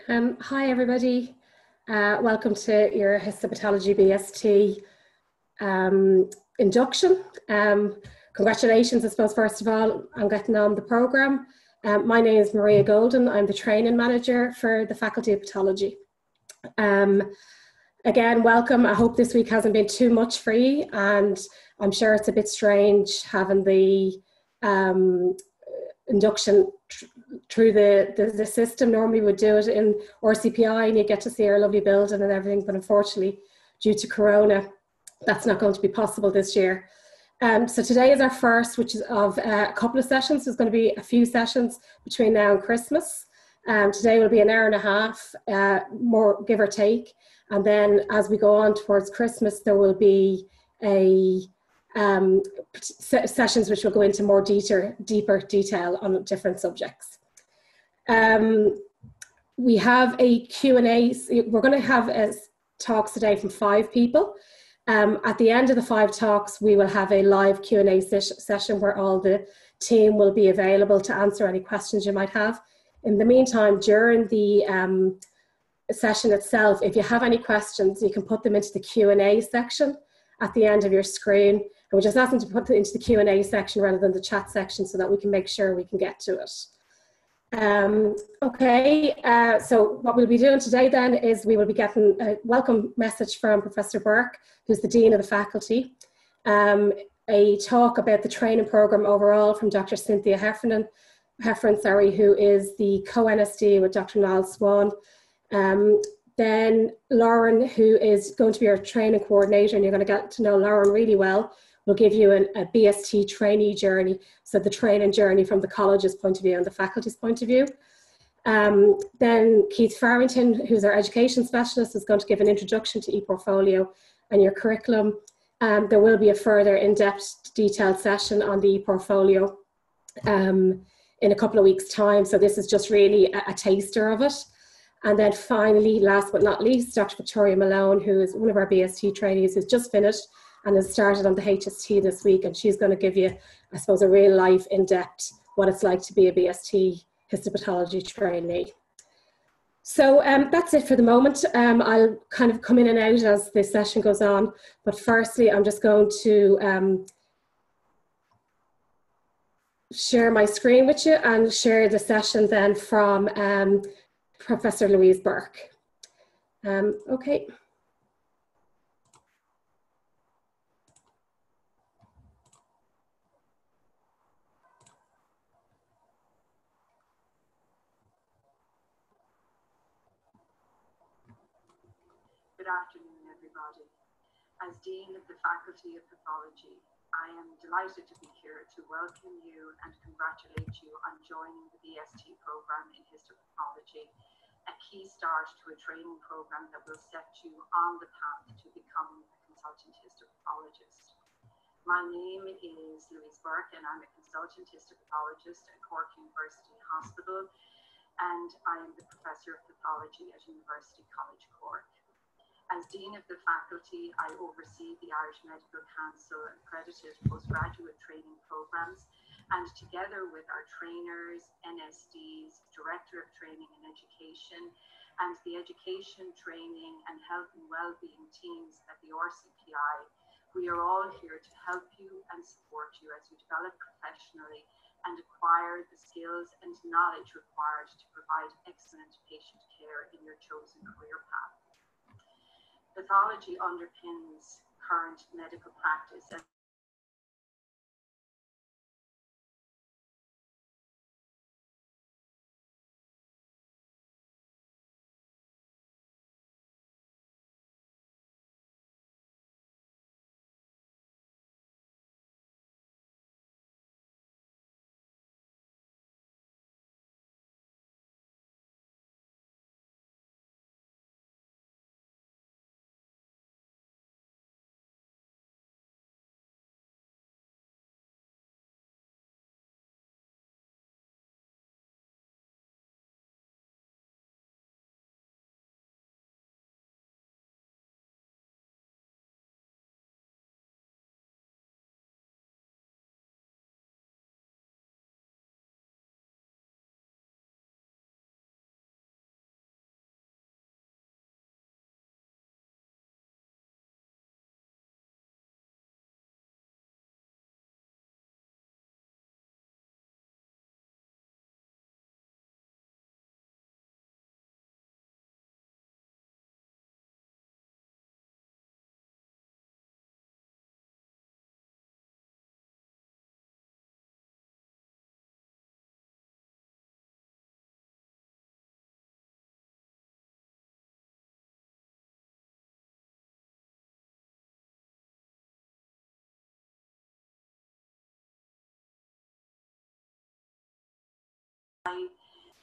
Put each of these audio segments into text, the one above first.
Hi everybody, welcome to your Histopathology BST induction. Congratulations, I suppose, first of all, on getting on the programme. My name is Maria Golden. I'm the training manager for the Faculty of Pathology. Again, welcome. I hope this week hasn't been too much for you, and I'm sure it's a bit strange having the induction through the system. Normally we'd do it in RCPI and you get to see our lovely building and everything, but unfortunately due to Corona that's not going to be possible this year. So today is our first, which is of a couple of sessions. There's going to be a few sessions between now and Christmas. Today will be an hour and a half, more give or take, and then as we go on towards Christmas there will be sessions which will go into more deeper detail on different subjects. We have a Q&A. We're going to have talks today from 5 people. At the end of the 5 talks, we will have a live Q&A session where all the team will be available to answer any questions you might have. In the meantime, during the session itself, if you have any questions, you can put them into the Q&A section at the end of your screen. And we just ask them to put it into the Q&A section rather than the chat section so that we can make sure we can get to it. So what we'll be doing today then is we will be getting a welcome message from Professor Burke, who's the Dean of the Faculty, a talk about the training programme overall from Dr. Cynthia Heffernan, who is the co-NSD with Dr. Niall Swan. Then Lauren, who is going to be our training coordinator, and you're going to get to know Lauren really well, will give you a BST trainee journey, so the training journey from the college's point of view and the faculty's point of view. Then Keith Farrington, who's our education specialist, is going to give an introduction to ePortfolio and your curriculum. There will be a further in-depth detailed session on the ePortfolio in a couple of weeks' time, so this is just really a taster of it. And then finally, last but not least, Dr. Victoria Malone, who is one of our BST trainees, who's just finished and has started on the HST this week, and she's going to give you, I suppose, a real life, in-depth, what it's like to be a BST histopathology trainee. So that's it for the moment. I'll kind of come in and out as the session goes on, but firstly, I'm just going to share my screen with you and share the session then from Professor Louise Burke. Okay. Good afternoon, everybody. As Dean of the Faculty of Pathology, I am delighted to be here to welcome you and congratulate you on joining the BST program in histopathology, a key start to a training program that will set you on the path to becoming a consultant histopathologist. My name is Louise Burke and I'm a consultant histopathologist at Cork University Hospital, and I am the Professor of Pathology at University College Cork. As Dean of the Faculty, I oversee the Irish Medical Council accredited postgraduate training programs, and together with our trainers, NSDs, Director of Training and Education, and the education, training and health and well-being teams at the RCPI, we are all here to help you and support you as you develop professionally and acquire the skills and knowledge required to provide excellent patient care in your chosen career path. Pathology underpins current medical practice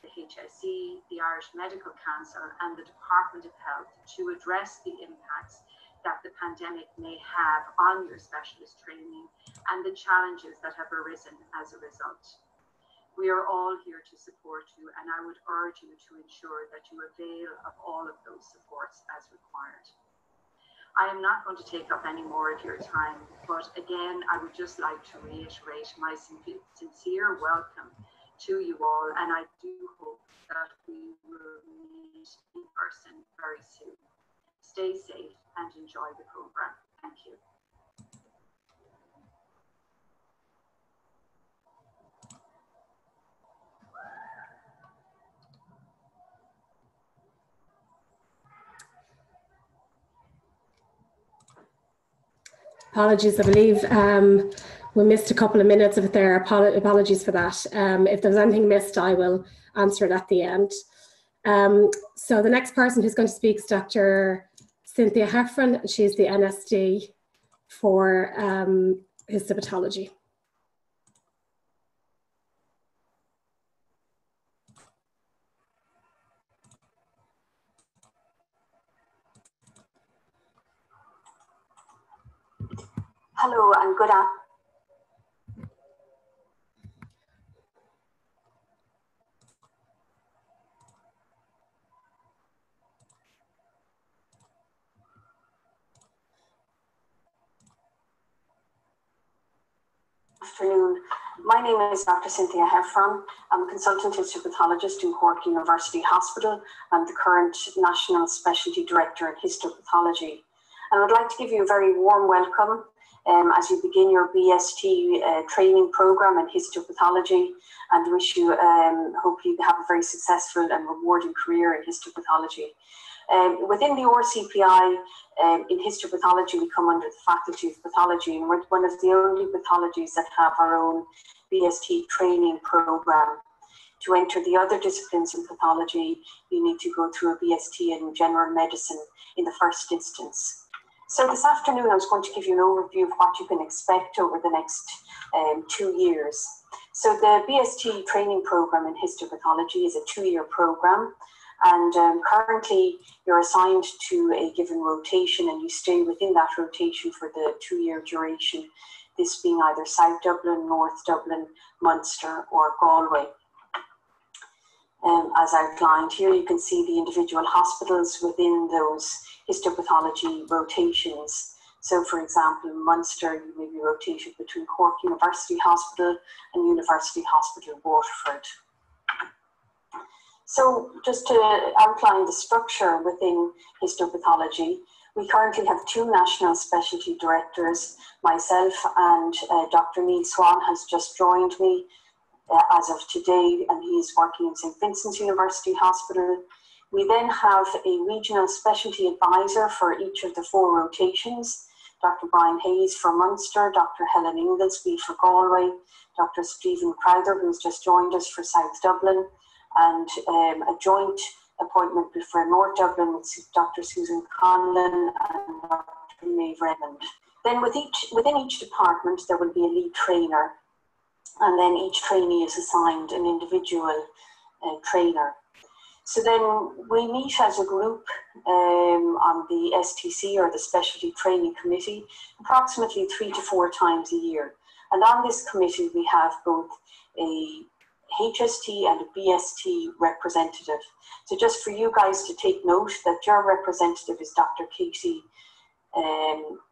the HSE, the Irish Medical Council and the Department of Health to address the impacts that the pandemic may have on your specialist training and the challenges that have arisen as a result. We are all here to support you, and I would urge you to ensure that you avail of all of those supports as required. I am not going to take up any more of your time, but again, I would just like to reiterate my sincere welcome to you all, and I do hope that we will meet in person very soon. Stay safe and enjoy the program. Thank you. Apologies, I believe we missed a couple of minutes of it there. Apologies for that. If there's anything missed, I will answer it at the end. So the next person who's going to speak is Dr. Cynthia Heffron. She's the NSD for histopathology. Hello and good afternoon. My name is Dr. Cynthia Heffron. I'm a consultant histopathologist in Cork University Hospital and the current National Specialty Director in Histopathology. And I'd like to give you a very warm welcome as you begin your BST training program in histopathology, and wish you, hopefully, have a very successful and rewarding career in histopathology. Within the RCPI, in histopathology, we come under the Faculty of Pathology, and we're one of the only pathologies that have our own BST training program. To enter the other disciplines in pathology, you need to go through a BST in general medicine in the first instance. So this afternoon, I was going to give you an overview of what you can expect over the next 2 years. So the BST training program in histopathology is a 2-year program. And currently, you're assigned to a given rotation and you stay within that rotation for the 2-year duration, this being either South Dublin, North Dublin, Munster or Galway. As outlined here, you can see the individual hospitals within those histopathology rotations. So for example, in Munster, you may be rotated between Cork University Hospital and University Hospital Waterford. So just to outline the structure within histopathology, we currently have 2 national specialty directors. Myself and Dr. Neil Swan has just joined me as of today, and he is working in St. Vincent's University Hospital. We then have a regional specialty advisor for each of the 4 rotations. Dr. Brian Hayes for Munster, Dr. Helen Inglesby for Galway, Dr. Stephen Crowther, who's just joined us for South Dublin, and a joint appointment for North Dublin with Dr. Susan Conlon and Dr. Maeve Redmond. Then within each department, there will be a lead trainer, and then each trainee is assigned an individual trainer. So then we meet as a group on the STC, or the Specialty Training Committee, approximately 3 to 4 times a year. And on this committee, we have both a HST and a BST representative. So just for you guys to take note that your representative is Dr. Katie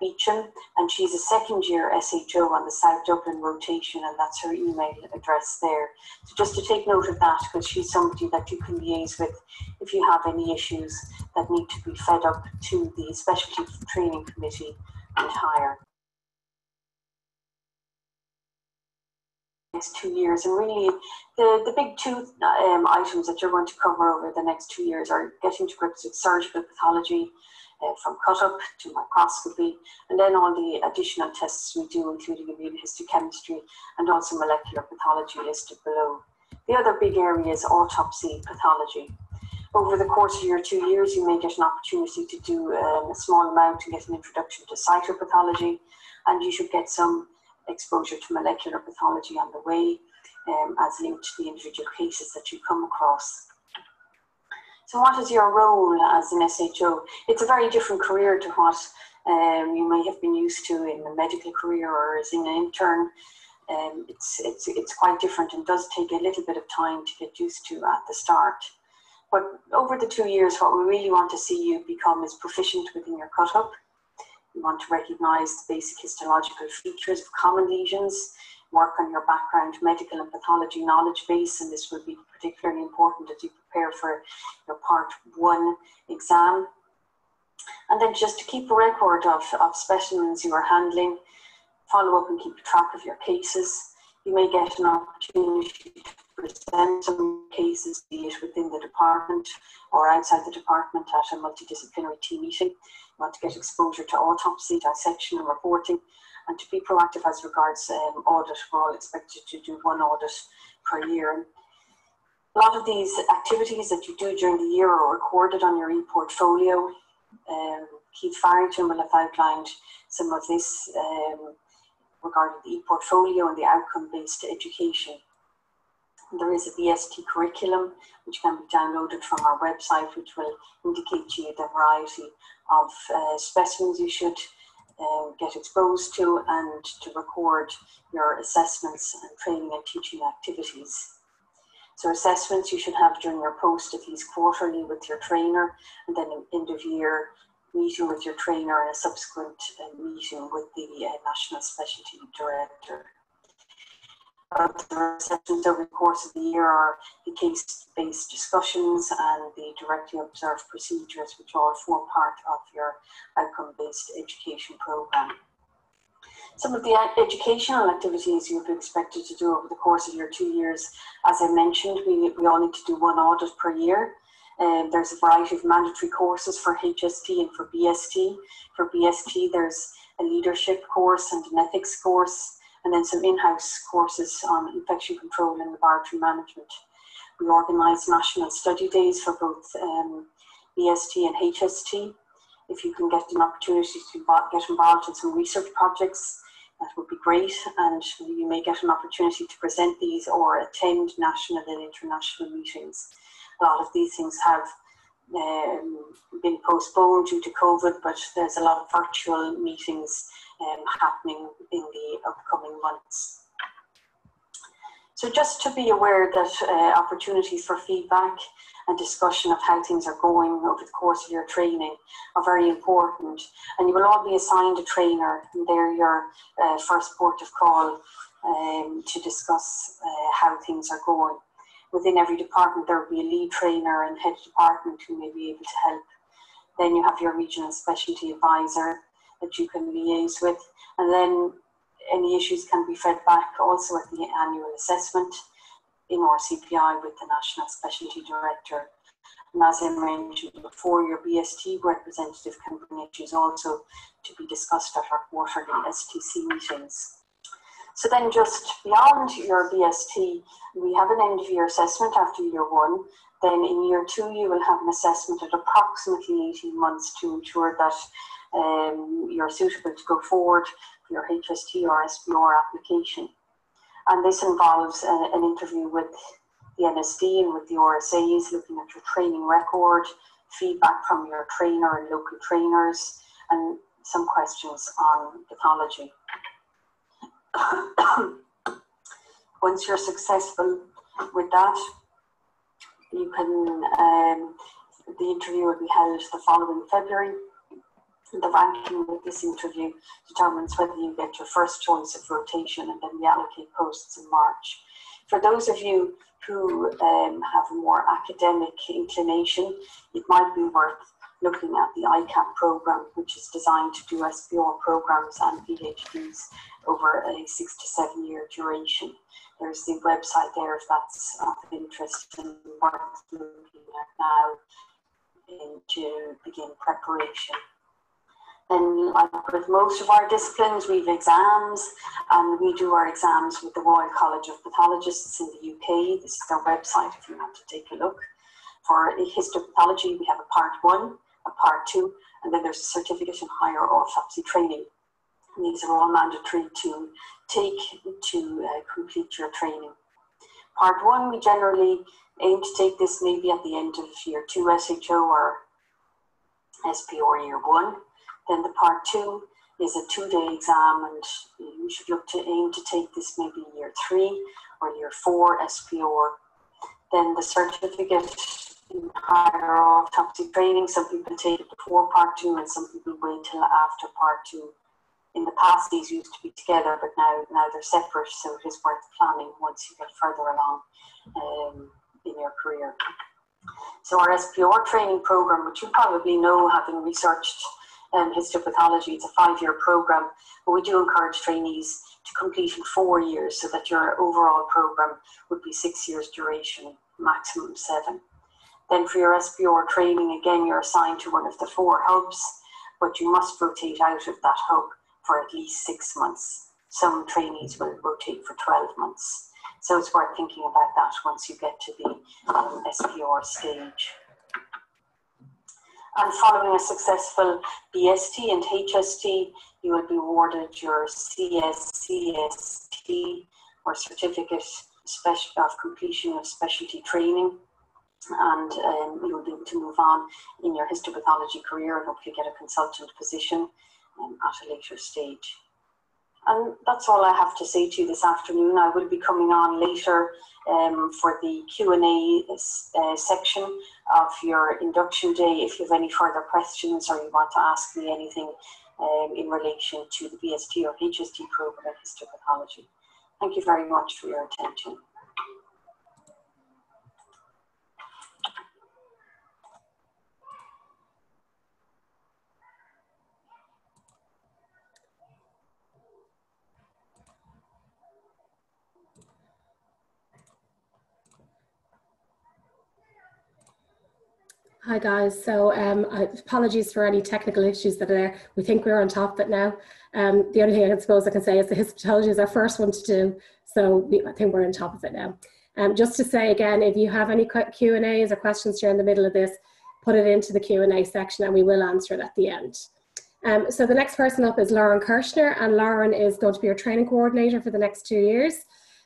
Beecham, and she's a 2nd-year SHO on the South Dublin rotation, and that's her email address there. So just to take note of that, because she's somebody that you can liaise with if you have any issues that need to be fed up to the Specialty Training Committee and higher. Next 2 years, and really the big 2 items that you're going to cover over the next 2 years are getting to grips with surgical pathology, from cut-up to microscopy, and then all the additional tests we do, including immunohistochemistry and also molecular pathology listed below. The other big area is autopsy pathology. Over the course of your 2 years, you may get an opportunity to do a small amount to get an introduction to cytopathology, and you should get some exposure to molecular pathology on the way. as linked to the individual cases that you come across. So what is your role as an SHO? It's a very different career to what you may have been used to in a medical career or as an intern. It's quite different and does take a little bit of time to get used to at the start. But over the 2 years, what we really want to see you become is proficient within your cut-up. We want to recognise the basic histological features of common lesions, work on your background medical and pathology knowledge base, and this will be particularly important as you prepare for your Part 1 exam. And then just to keep a record of specimens you are handling, follow up and keep track of your cases. You may get an opportunity to present some cases, be it within the department or outside the department at a multidisciplinary team meeting. You want to get exposure to autopsy, dissection and reporting, and to be proactive as regards audit. We're all expected to do 1 audit per year. A lot of these activities that you do during the year are recorded on your e-portfolio. Keith Farrington will have outlined some of this regarding the e-portfolio and the outcome-based education. There is a BST curriculum which can be downloaded from our website, which will indicate to you the variety of specimens you should get exposed to and to record your assessments and training and teaching activities. So assessments you should have during your post at least quarterly with your trainer, and then an end of year meeting with your trainer and a subsequent meeting with the National Specialty Director. The assessments over the course of the year are the case-based discussions and the directly observed procedures, which all form part of your outcome-based education program. Some of the educational activities you'll be expected to do over the course of your 2 years, as I mentioned, we all need to do 1 audit per year. There's a variety of mandatory courses for HST and for BST. For BST, there's a leadership course and an ethics course, and then some in-house courses on infection control and laboratory management. We organise national study days for both BST and HST. If you can get an opportunity to get involved in some research projects, that would be great, and you may get an opportunity to present these or attend national and international meetings. A lot of these things have been postponed due to COVID, but there's a lot of virtual meetings happening in the upcoming months. So just to be aware that opportunities for feedback and discussion of how things are going over the course of your training are very important, and you will all be assigned a trainer, and they're your first port of call to discuss how things are going. Within every department there will be a lead trainer and head department who may be able to help. Then you have your regional specialty advisor that you can liaise with, and then any issues can be fed back also at the annual assessment in our CPI with the National Specialty Director. And as I mentioned before, your BST representative can bring issues also to be discussed at our quarterly STC meetings. So then just beyond your BST, we have an end of year assessment after year 1. Then in year 2, you will have an assessment at approximately 18 months to ensure that you're suitable to go forward for your HST or SBR application. And this involves an interview with the NSD and with the RSAs, looking at your training record, feedback from your trainer and local trainers, and some questions on pathology. Once you're successful with that, you can, the interview will be held the following February. The ranking with this interview determines whether you get your first choice of rotation, and then we allocate posts in March. For those of you who have a more academic inclination, it might be worth looking at the ICAP program, which is designed to do SBR programs and PhDs over a 6 to 7 year duration. There's the website there if that's of interest and worth looking at now to begin preparation. And like with most of our disciplines, we have exams, and we do our exams with the Royal College of Pathologists in the UK. This is their website if you want to take a look. For histopathology, we have a Part 1, a Part 2, and then there's a certificate in higher autopsy training. And these are all mandatory to take to complete your training. Part 1, we generally aim to take this maybe at the end of year 2 SHO or SPO or year 1. Then the part 2 is a 2-day exam, and you should look to aim to take this maybe year 3 or year 4 SPO. Then the certificate in higher autopsy training, some people take it before part 2 and some people wait till after part 2. In the past, these used to be together, but now they're separate, so it is worth planning once you get further along in your career. So our SPR training program, which you probably know having researched histopathology, it's a 5-year program, but we do encourage trainees to complete in 4 years so that your overall program would be 6 years duration, maximum 7. Then for your SPR training, again, you're assigned to one of the 4 hubs, but you must rotate out of that hub for at least 6 months. Some trainees will rotate for 12 months. So it's worth thinking about that once you get to the SPR stage. And following a successful BST and HST, you will be awarded your CSCST, or Certificate of Completion of Specialty Training. And you will be able to move on in your histopathology career and hopefully get a consultant position at a later stage. And that's all I have to say to you this afternoon. I will be coming on later for the Q&A section of your induction day if you have any further questions or you want to ask me anything in relation to the BST or HST program in histopathology. Thank you very much for your attention. Hi guys, so apologies for any technical issues that are there. We think we're on top of it now. The only thing I suppose I can say is the histopathology is our first one to do, so I think we're on top of it now. Just to say again, if you have any Q&As or questions during the middle of this, put it into the Q&A section and we will answer it at the end. So the next person up is Lauren Kirshner, and Lauren is going to be your training coordinator for the next 2 years.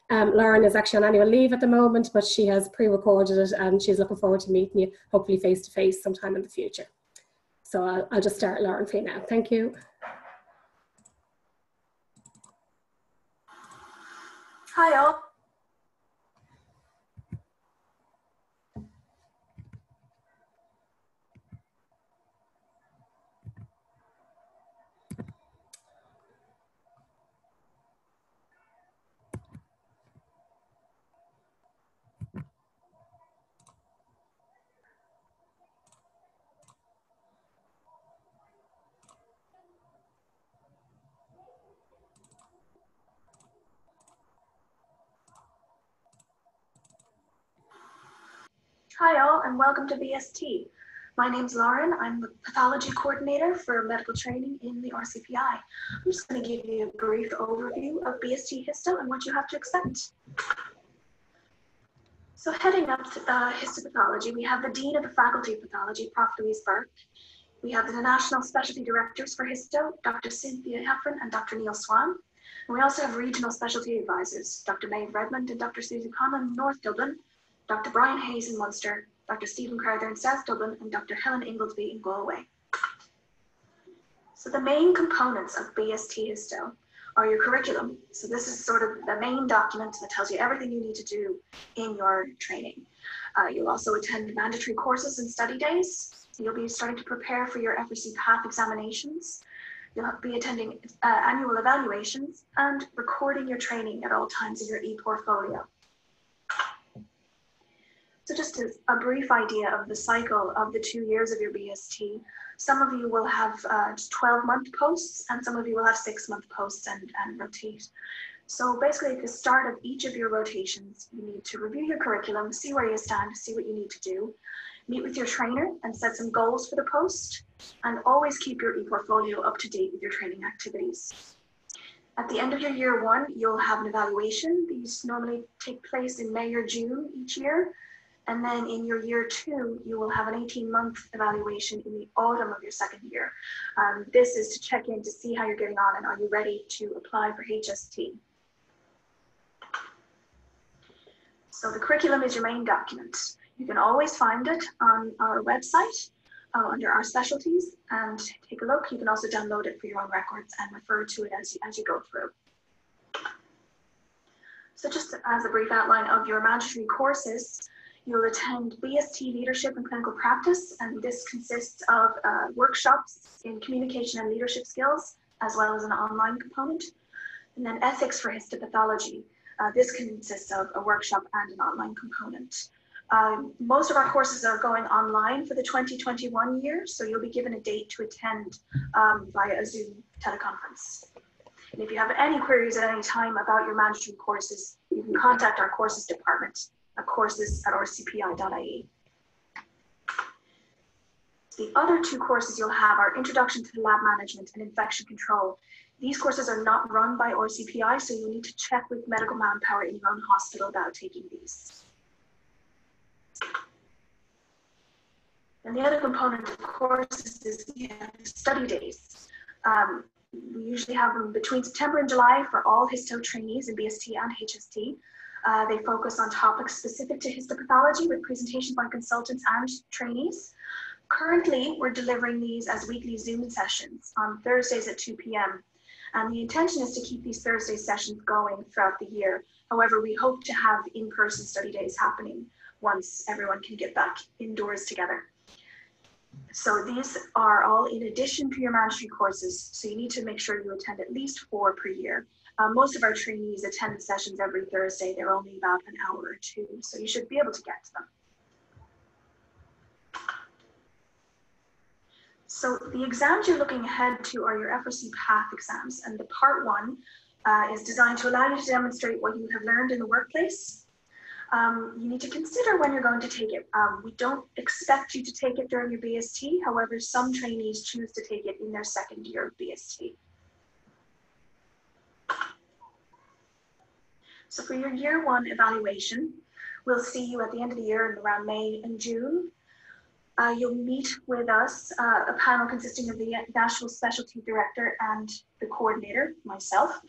Lauren is actually on annual leave at the moment, but she has pre-recorded it and she's looking forward to meeting you, hopefully face-to-face sometime in the future. So I'll just start Lauren for you now. Thank you. Hi all. Hi all, and welcome to BST. My name's Lauren. I'm the pathology coordinator for medical training in the RCPI. I'm just going to give you a brief overview of BST Histo and what you have to expect. So heading up to histopathology, we have the Dean of the Faculty of Pathology, Prof. Louise Burke. We have the National Specialty Directors for Histo, Dr. Cynthia Heffron and Dr. Neil Swan. And we also have Regional Specialty Advisors, Dr. Maeve Redmond and Dr. Susie Conlon in North Dublin, Dr. Brian Hayes in Munster, Dr. Stephen Crowther in South Dublin, and Dr. Helen Inglesby in Galway. So the main components of BST Histo are your curriculum. So this is sort of the main document that tells you everything you need to do in your training. You'll also attend mandatory courses and study days. You'll be starting to prepare for your FRC PATH examinations. You'll be attending annual evaluations and recording your training at all times in your e-portfolio. So just a brief idea of the cycle of the 2 years of your BST. Some of you will have 12-month posts and some of you will have 6-month posts and rotate. So basically at the start of each of your rotations, you need to review your curriculum, see where you stand, see what you need to do, meet with your trainer and set some goals for the post, and always keep your e-portfolio up to date with your training activities. At the end of your year 1, you'll have an evaluation. These normally take place in May or June each year. And then in your year 2, you will have an 18-month evaluation in the autumn of your 2nd year. This is to check in to see how you're getting on and are you ready to apply for HST. So the curriculum is your main document. You can always find it on our website under our specialties and take a look. You can also download it for your own records and refer to it as you go through. So just as a brief outline of your mandatory courses, you'll attend BST Leadership and Clinical Practice, and this consists of workshops in communication and leadership skills, as well as an online component. And then Ethics for Histopathology. This consists of a workshop and an online component. Most of our courses are going online for the 2021 year, so you'll be given a date to attend via a Zoom teleconference. And if you have any queries at any time about your mandatory courses, you can contact our courses department at courses@rcpi.ie. The other two courses you'll have are Introduction to Lab Management and Infection Control. These courses are not run by RCPI, so you'll need to check with medical manpower in your own hospital about taking these. And the other component of courses is we have study days. We usually have them between September and July for all histo trainees in BST and HST. They focus on topics specific to histopathology with presentations by consultants and trainees. Currently, we're delivering these as weekly Zoom sessions on Thursdays at 2 p.m. And the intention is to keep these Thursday sessions going throughout the year. However, we hope to have in-person study days happening once everyone can get back indoors together. So these are all in addition to your mandatory courses, so you need to make sure you attend at least 4 per year. Most of our trainees attend sessions every Thursday. They're only about an hour or 2, so you should be able to get to them. So the exams you're looking ahead to are your FRC PATH exams, and the part 1 is designed to allow you to demonstrate what you have learned in the workplace. You need to consider when you're going to take it. We don't expect you to take it during your BST. However, some trainees choose to take it in their second year of BST. So for your year 1 evaluation, we'll see you at the end of the year in around May and June. You'll meet with us, a panel consisting of the National Specialty Director and the coordinator, myself.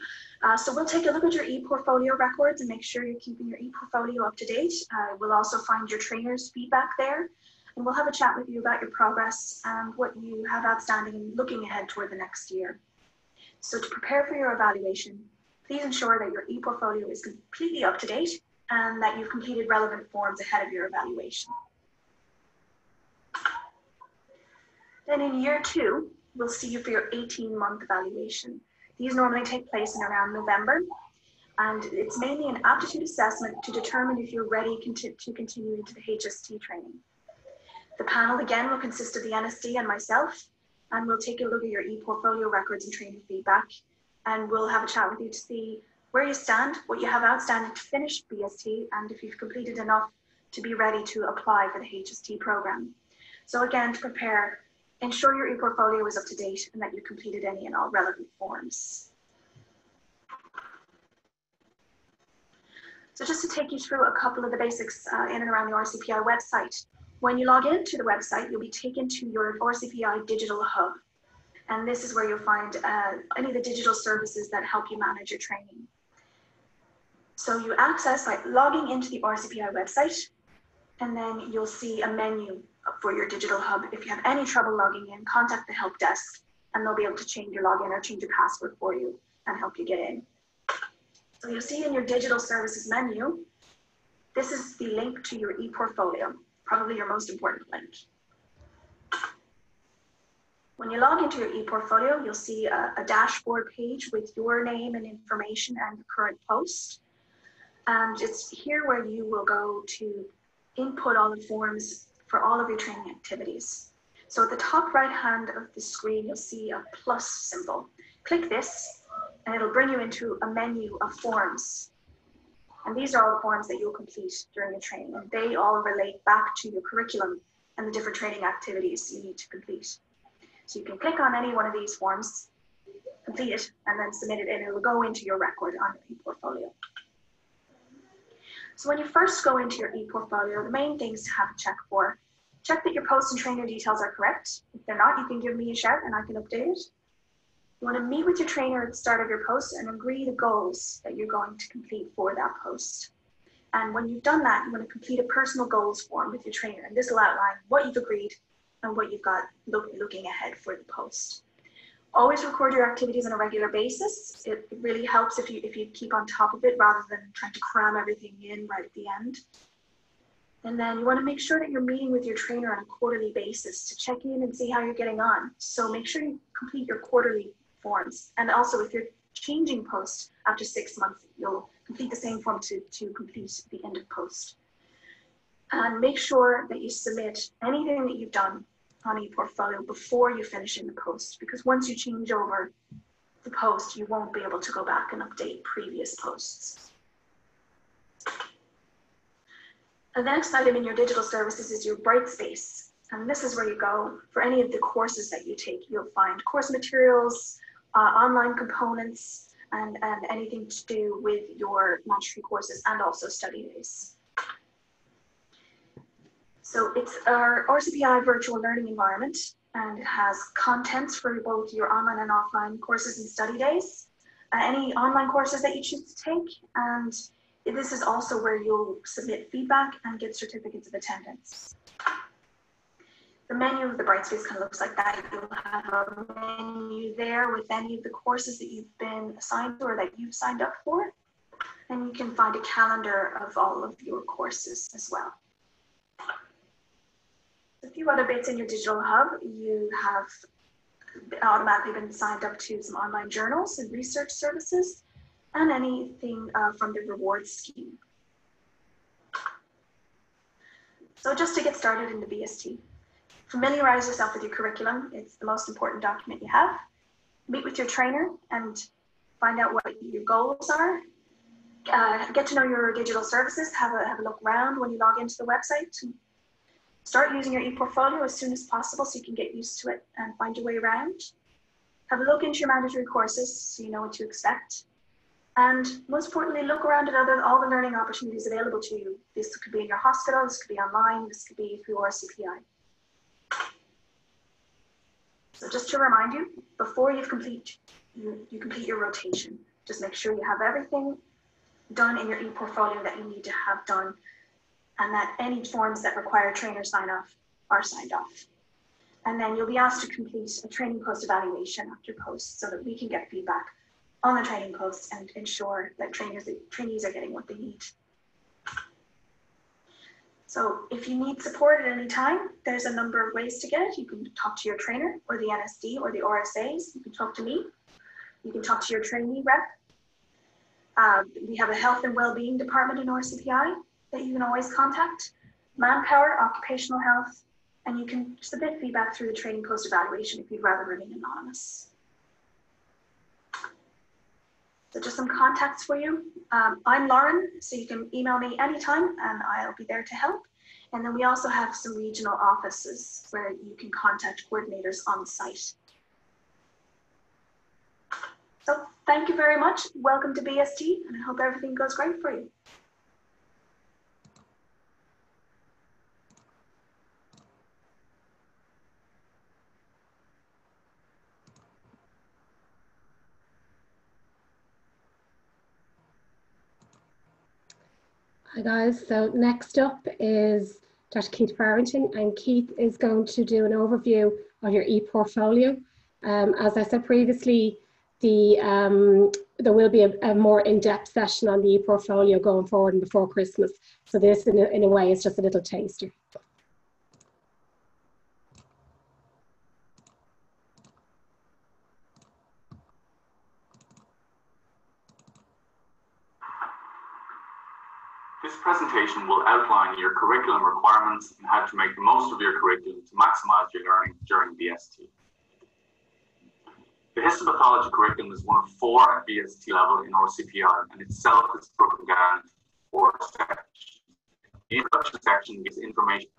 So we'll take a look at your e-portfolio records and make sure you're keeping your e-portfolio up to date. We'll also find your trainer's feedback there, and we'll have a chat with you about your progress and what you have outstanding and looking ahead toward the next year. So to prepare for your evaluation, please ensure that your e-portfolio is completely up to date and that you've completed relevant forms ahead of your evaluation. Then in year 2, we'll see you for your 18-month evaluation. These normally take place in around November, and it's mainly an aptitude assessment to determine if you're ready to continue into the HST training. The panel again will consist of the NSD and myself, and we'll take a look at your e-portfolio records and training feedback, and we'll have a chat with you to see where you stand, what you have outstanding to finish BST, and if you've completed enough to be ready to apply for the HST program. So again, to prepare, ensure your e-portfolio is up to date and that you completed any and all relevant forms. So just to take you through a couple of the basics in and around the RCPI website. When you log into the website, you'll be taken to your RCPI digital hub. And this is where you'll find any of the digital services that help you manage your training. So you access by logging into the RCPI website, and then you'll see a menu for your digital hub. If you have any trouble logging in, contact the help desk and they'll be able to change your login or change your password for you and help you get in. So you'll see in your digital services menu, this is the link to your e-portfolio, probably your most important link. When you log into your e-portfolio, you'll see a dashboard page with your name and information and current post. And it's here where you will go to input all the forms for all of your training activities. So at the top right hand of the screen, you'll see a plus symbol. Click this and it'll bring you into a menu of forms. And these are all the forms that you'll complete during the training. And they all relate back to your curriculum and the different training activities you need to complete. So you can click on any one of these forms, complete it, and then submit it, and it will go into your record on your e-portfolio. So when you first go into your e-portfolio, the main things to have a check for, check that your post and trainer details are correct. If they're not, you can give me a shout and I can update it. You want to meet with your trainer at the start of your post and agree the goals that you're going to complete for that post. And when you've done that, you want to complete a personal goals form with your trainer. And this will outline what you've agreed and what you've got looking ahead for the post. Always record your activities on a regular basis. It really helps if you keep on top of it rather than trying to cram everything in right at the end. And then you want to make sure that you're meeting with your trainer on a quarterly basis to check in and see how you're getting on. So make sure you complete your quarterly forms. And also if you're changing posts after 6 months, you'll complete the same form to complete the end of post. And make sure that you submit anything that you've done on ePortfolio before you finish in the post, because once you change over the post, you won't be able to go back and update previous posts. And the next item in your digital services is your Brightspace. And this is where you go for any of the courses that you take. You'll find course materials, online components, and anything to do with your mandatory courses and also study days. So it's our RCPI virtual learning environment, and it has contents for both your online and offline courses and study days, any online courses that you choose to take, and this is also where you'll submit feedback and get certificates of attendance. The menu of the Brightspace kind of looks like that. You'll have a menu there with any of the courses that you've been assigned to or that you've signed up for, and you can find a calendar of all of your courses as well. A few other bits in your digital hub. You have automatically been signed up to some online journals and research services and anything from the rewards scheme. So just to get started in the BST, familiarize yourself with your curriculum. It's the most important document you have. Meet with your trainer and find out what your goals are. Get to know your digital services. Have a look around when you log into the website. Start using your ePortfolio as soon as possible so you can get used to it and find your way around. Have a look into your mandatory courses so you know what to expect. And most importantly, look around at all the learning opportunities available to you. This could be in your hospital, this could be online, this could be through RCPI. So just to remind you, before you complete your rotation, just make sure you have everything done in your ePortfolio that you need to have done, and that any forms that require trainer sign-off are signed off. And then you'll be asked to complete a training post evaluation after post so that we can get feedback on the training posts and ensure that trainees are getting what they need. So if you need support at any time, there's a number of ways to get it. You can talk to your trainer or the NSD or the RSAs. You can talk to me. You can talk to your trainee rep. We have a health and well-being department in RCPI that you can always contact, manpower, occupational health, and you can submit feedback through the training post evaluation if you'd rather remain anonymous. So just some contacts for you. I'm Lauren, so you can email me anytime and I'll be there to help. And then we also have some regional offices where you can contact coordinators on site. So thank you very much. Welcome to BST, and I hope everything goes great for you. Hi guys, so next up is Dr. Keith Farrington, and Keith is going to do an overview of your ePortfolio. As I said previously, there will be a more in-depth session on the ePortfolio going forward and before Christmas. So this in a way is just a little taster. This presentation will outline your curriculum requirements and how to make the most of your curriculum to maximize your learning during BST. The histopathology curriculum is one of 4 at BST level in RCPI, and itself is broken down into 4 sections. The introduction section gives information.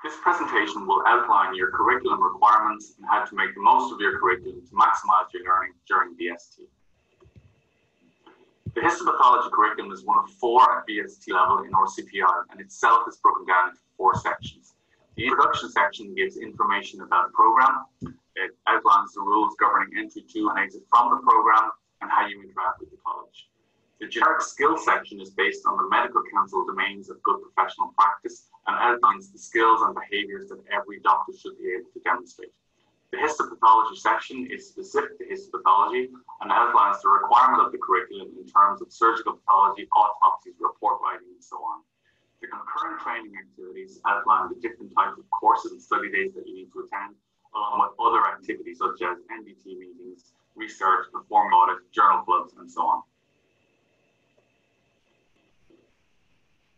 This presentation will outline your curriculum requirements and how to make the most of your curriculum to maximize your learning during BST. The histopathology curriculum is one of 4 at BST level in RCPI, and itself is broken down into 4 sections. The introduction section gives information about the program. It outlines the rules governing entry to and exit from the program and how you interact with the college. The generic skills section is based on the medical council domains of good professional practice and outlines the skills and behaviours that every doctor should be able to demonstrate. The histopathology section is specific to histopathology and outlines the requirement of the curriculum in terms of surgical pathology, autopsies, report writing, and so on. The concurrent training activities outline the different types of courses and study days that you need to attend, along with other activities such as NDT meetings, research, perform audit, journal clubs, and so on.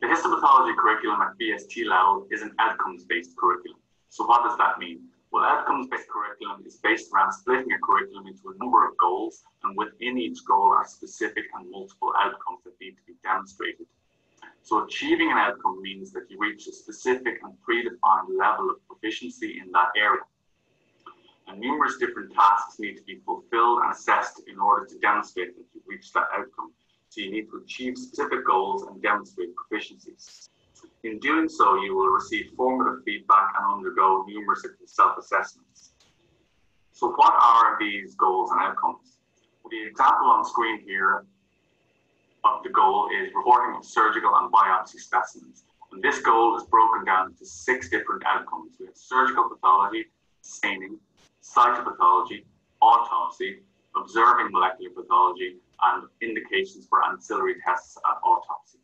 The histopathology curriculum at BST level is an outcomes-based curriculum. So what does that mean? Well, outcomes-based curriculum is based around splitting a curriculum into a number of goals, and within each goal are specific and multiple outcomes that need to be demonstrated. So achieving an outcome means that you reach a specific and predefined level of proficiency in that area. And numerous different tasks need to be fulfilled and assessed in order to demonstrate that you've reached that outcome. So you need to achieve specific goals and demonstrate proficiencies. In doing so, you will receive formative feedback and undergo numerous self-assessments. So what are these goals and outcomes? Well, the example on screen here of the goal is reporting of surgical and biopsy specimens. And this goal is broken down into 6 different outcomes. We have surgical pathology, staining, cytopathology, autopsy, observing molecular pathology, and indications for ancillary tests at autopsy.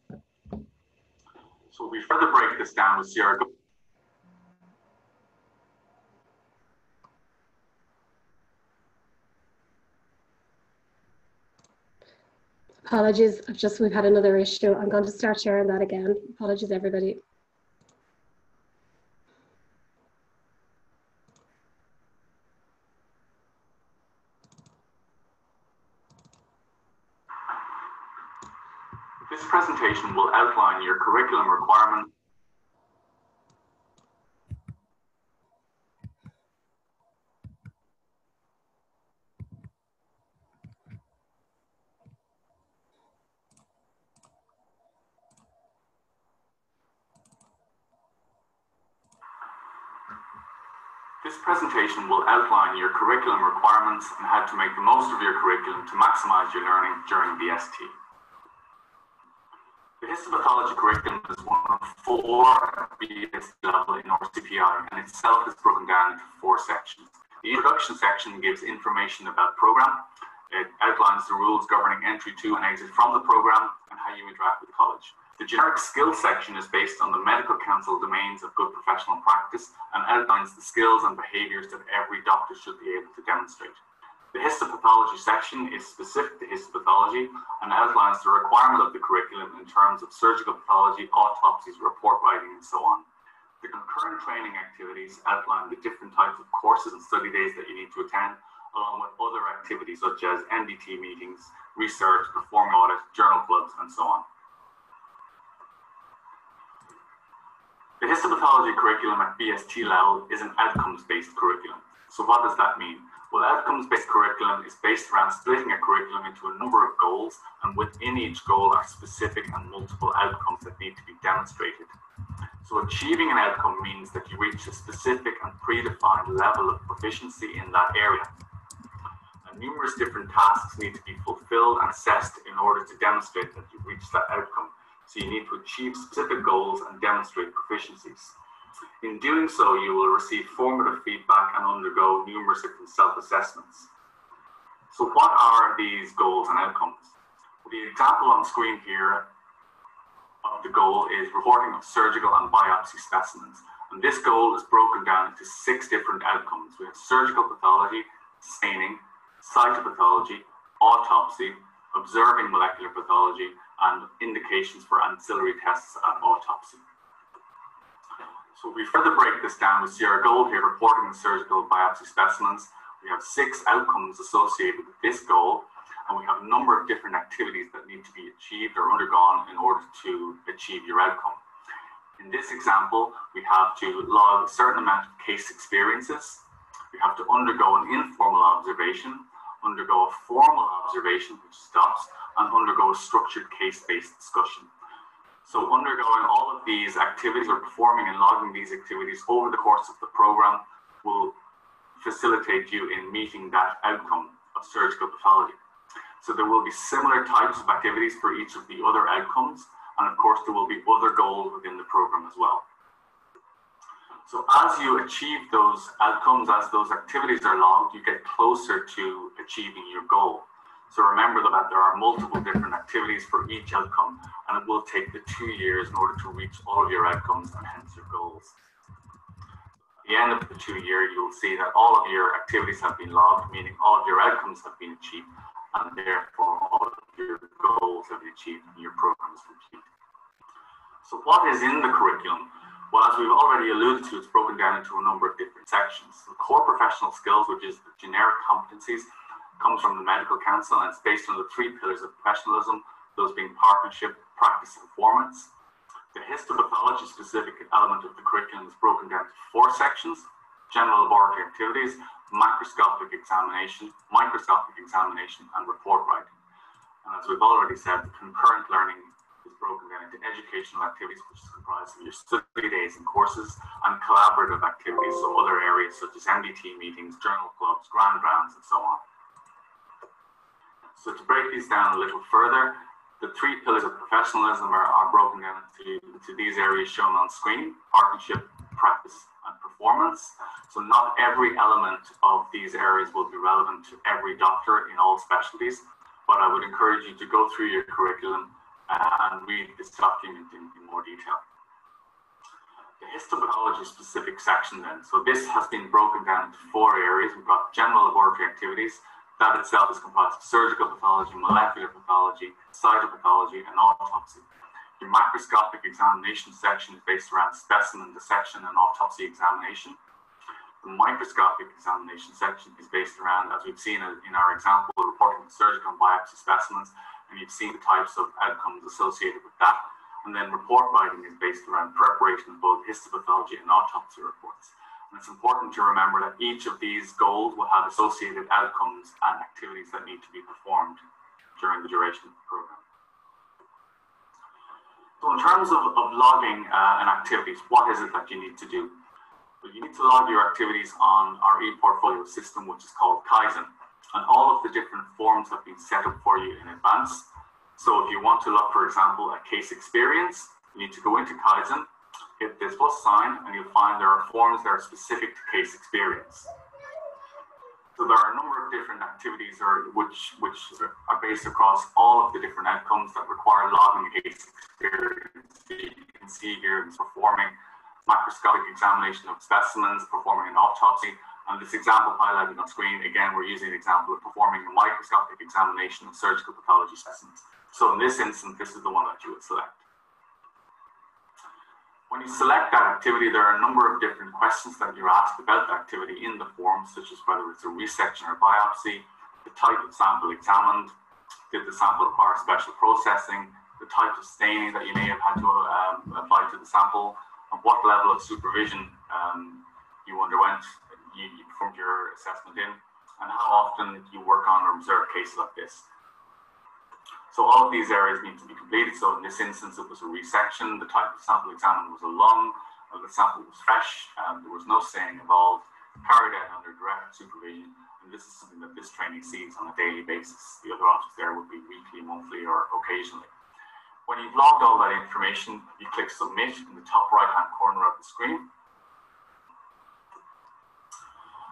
So we further break this down with CR. Apologies, we've had another issue. I'm going to start sharing that again. Apologies, everybody. This presentation will outline your curriculum requirement. This presentation will outline your curriculum requirements and how to make the most of your curriculum to maximize your learning during BST. The histopathology curriculum is one of 4 BST level in our CPI, and itself is broken down into 4 sections. The introduction section gives information about program. It outlines the rules governing entry to and exit from the program and how you interact with college. The generic skills section is based on the medical council domains of good professional practice and outlines the skills and behaviours that every doctor should be able to demonstrate. The histopathology section is specific to histopathology and outlines the requirement of the curriculum in terms of surgical pathology, autopsies, report writing, and so on. The concurrent training activities outline the different types of courses and study days that you need to attend, along with other activities such as NDT meetings, research, perform audit, journal clubs, and so on. The histopathology curriculum at BST level is an outcomes-based curriculum. So what does that mean? Well, outcomes-based curriculum is based around splitting a curriculum into a number of goals, and within each goal are specific and multiple outcomes that need to be demonstrated. So achieving an outcome means that you reach a specific and predefined level of proficiency in that area. And numerous different tasks need to be fulfilled and assessed in order to demonstrate that you've reached that outcome. So you need to achieve specific goals and demonstrate proficiencies. In doing so, you will receive formative feedback and undergo numerous self-assessments. So what are these goals and outcomes? The example on screen here of the goal is reporting of surgical and biopsy specimens. And this goal is broken down into 6 different outcomes. We have surgical pathology, staining, cytopathology, autopsy, observing molecular pathology, and indications for ancillary tests at autopsy. So we further break this down. We see our goal here, reporting the surgical biopsy specimens. We have 6 outcomes associated with this goal, and we have a number of different activities that need to be achieved or undergone in order to achieve your outcome. In this example, we have to log a certain amount of case experiences. We have to undergo an informal observation, undergo a formal observation, which stops, and undergo a structured case-based discussion. So undergoing all of these activities or performing and logging these activities over the course of the program will facilitate you in meeting that outcome of surgical pathology. So there will be similar types of activities for each of the other outcomes, and of course there will be other goals within the program as well. So as you achieve those outcomes, as those activities are logged, you get closer to achieving your goal. So remember that there are multiple different activities for each outcome, and it will take the 2 years in order to reach all of your outcomes and hence your goals. At the end of the 2 year, you'll see that all of your activities have been logged, meaning all of your outcomes have been achieved, and therefore all of your goals have been achieved and your program is complete. So what is in the curriculum? Well, as we've already alluded to, it's broken down into a number of different sections. The core professional skills, which is the generic competencies, comes from the Medical Council, and it's based on the 3 pillars of professionalism, those being partnership, practice, and performance. The histopathology specific element of the curriculum is broken down to 4 sections: general laboratory activities, microscopic examination, and report writing. And as we've already said, the concurrent learning is broken down into educational activities, which is comprised of your study days and courses, and collaborative activities, so other areas such as MDT meetings, journal clubs, grand rounds, and so on. So to break these down a little further, the 3 pillars of professionalism are broken down into these areas shown on screen: partnership, practice, and performance. So not every element of these areas will be relevant to every doctor in all specialties, but I would encourage you to go through your curriculum and read this document in more detail. The histopathology specific section then. So this has been broken down into 4 areas. We've got general laboratory activities. That itself is comprised of surgical pathology, molecular pathology, cytopathology, and autopsy. The microscopic examination section is based around specimen dissection and autopsy examination. The microscopic examination section is based around, as we've seen in our example, reporting the surgical and biopsy specimens, and you've seen the types of outcomes associated with that. And then report writing is based around preparation of both histopathology and autopsy reports. And it's important to remember that each of these goals will have associated outcomes and activities that need to be performed during the duration of the program. So in terms of logging and activities, what is it that you need to do? Well, you need to log your activities on our e-portfolio system, which is called Kaizen. And all of the different forms have been set up for you in advance. So if you want to look, for example, at case experience, you need to go into Kaizen, hit this plus sign, and you'll find there are forms that are specific to case experience. So there are a number of different activities which are based across all of the different outcomes that require logging case experience. You can see here it's performing microscopic examination of specimens, performing an autopsy, and this example highlighted on screen, again, we're using an example of performing a microscopic examination of surgical pathology specimens. So in this instance, this is the one that you would select. When you select that activity, there are a number of different questions that you're asked about the activity in the form, such as whether it's a resection or biopsy, the type of sample examined, did the sample require special processing, the type of staining that you may have had to apply to the sample, and what level of supervision you underwent, you performed your assessment in, and how often you work on or observe cases like this. So all of these areas need to be completed. So in this instance, it was a resection. The type of sample examined was a lung. The sample was fresh. There was no staining involved. Carried out under direct supervision. And this is something that this training sees on a daily basis. The other options there would be weekly, monthly, or occasionally. When you've logged all that information, you click Submit in the top right-hand corner of the screen.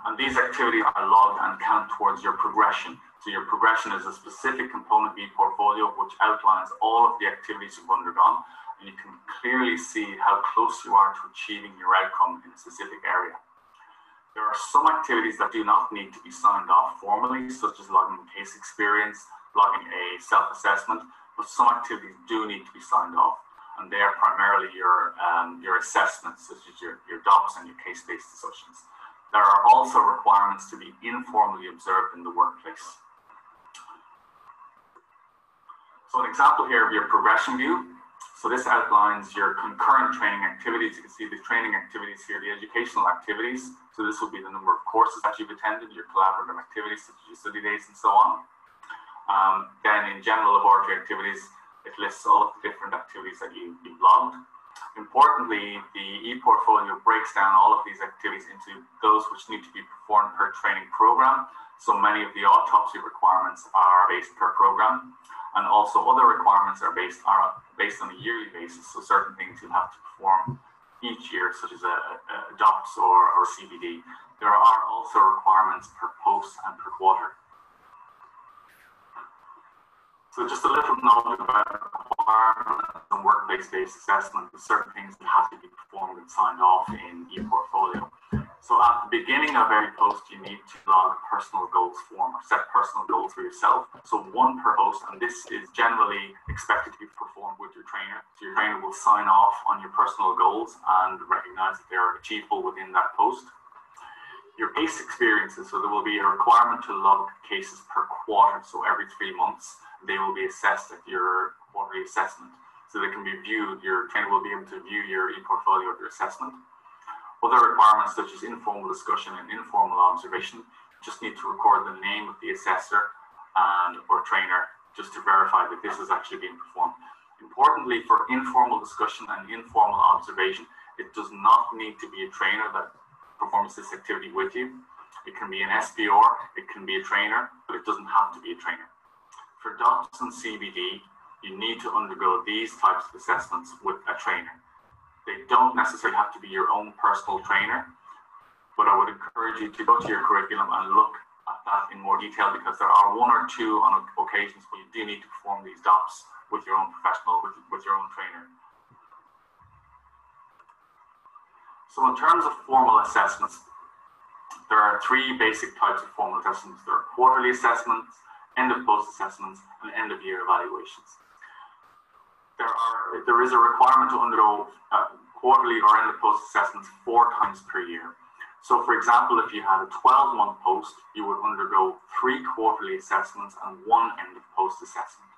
And these activities are logged and count towards your progression. So your progression is a specific component of ePortfolio which outlines all of the activities you've undergone, and you can clearly see how close you are to achieving your outcome in a specific area. There are some activities that do not need to be signed off formally, such as logging case experience, logging a self-assessment, but some activities do need to be signed off, and they are primarily your assessments, such as your DOPS and your case-based assumptions. There are also requirements to be informally observed in the workplace. So an example here of your progression view. So this outlines your concurrent training activities. You can see the training activities here, the educational activities. So this will be the number of courses that you've attended, your collaborative activities, such as your study days and so on. Then in general laboratory activities, it lists all of the different activities that you've logged. Importantly, the e-portfolio breaks down all of these activities into those which need to be performed per training program. So many of the autopsy requirements are based per program, and also other requirements are based on a yearly basis. So certain things you have to perform each year, such as a DOPS or CBD. There are also requirements per post and per quarter. So just a little note about requirements and workplace-based assessment, with certain things that have to be performed and signed off in ePortfolio. So at the beginning of every post, you need to log a personal goals form or set personal goals for yourself. So one per post, and this is generally expected to be performed with your trainer. So your trainer will sign off on your personal goals and recognize that they are achievable within that post. Your case experiences, so there will be a requirement to log cases per quarter. So every 3 months, they will be assessed at your quarterly assessment. So they can be viewed, your trainer will be able to view your ePortfolio of your assessment. Other requirements such as informal discussion and informal observation, just need to record the name of the assessor or trainer just to verify that this is actually being performed. Importantly, for informal discussion and informal observation, it does not need to be a trainer that performs this activity with you. It can be an SBR, it can be a trainer, but it doesn't have to be a trainer. For DOPS and CBD, you need to undergo these types of assessments with a trainer. They don't necessarily have to be your own personal trainer, but I would encourage you to go to your curriculum and look at that in more detail, because there are 1 or 2 on occasions where you do need to perform these DOPS with your own professional, with your own trainer. So in terms of formal assessments, there are 3 basic types of formal assessments. There are quarterly assessments, end of post assessments, and end of year evaluations. There is a requirement to undergo quarterly or end of post assessments 4 times per year. So for example, if you had a 12-month post, you would undergo 3 quarterly assessments and 1 end of post assessment.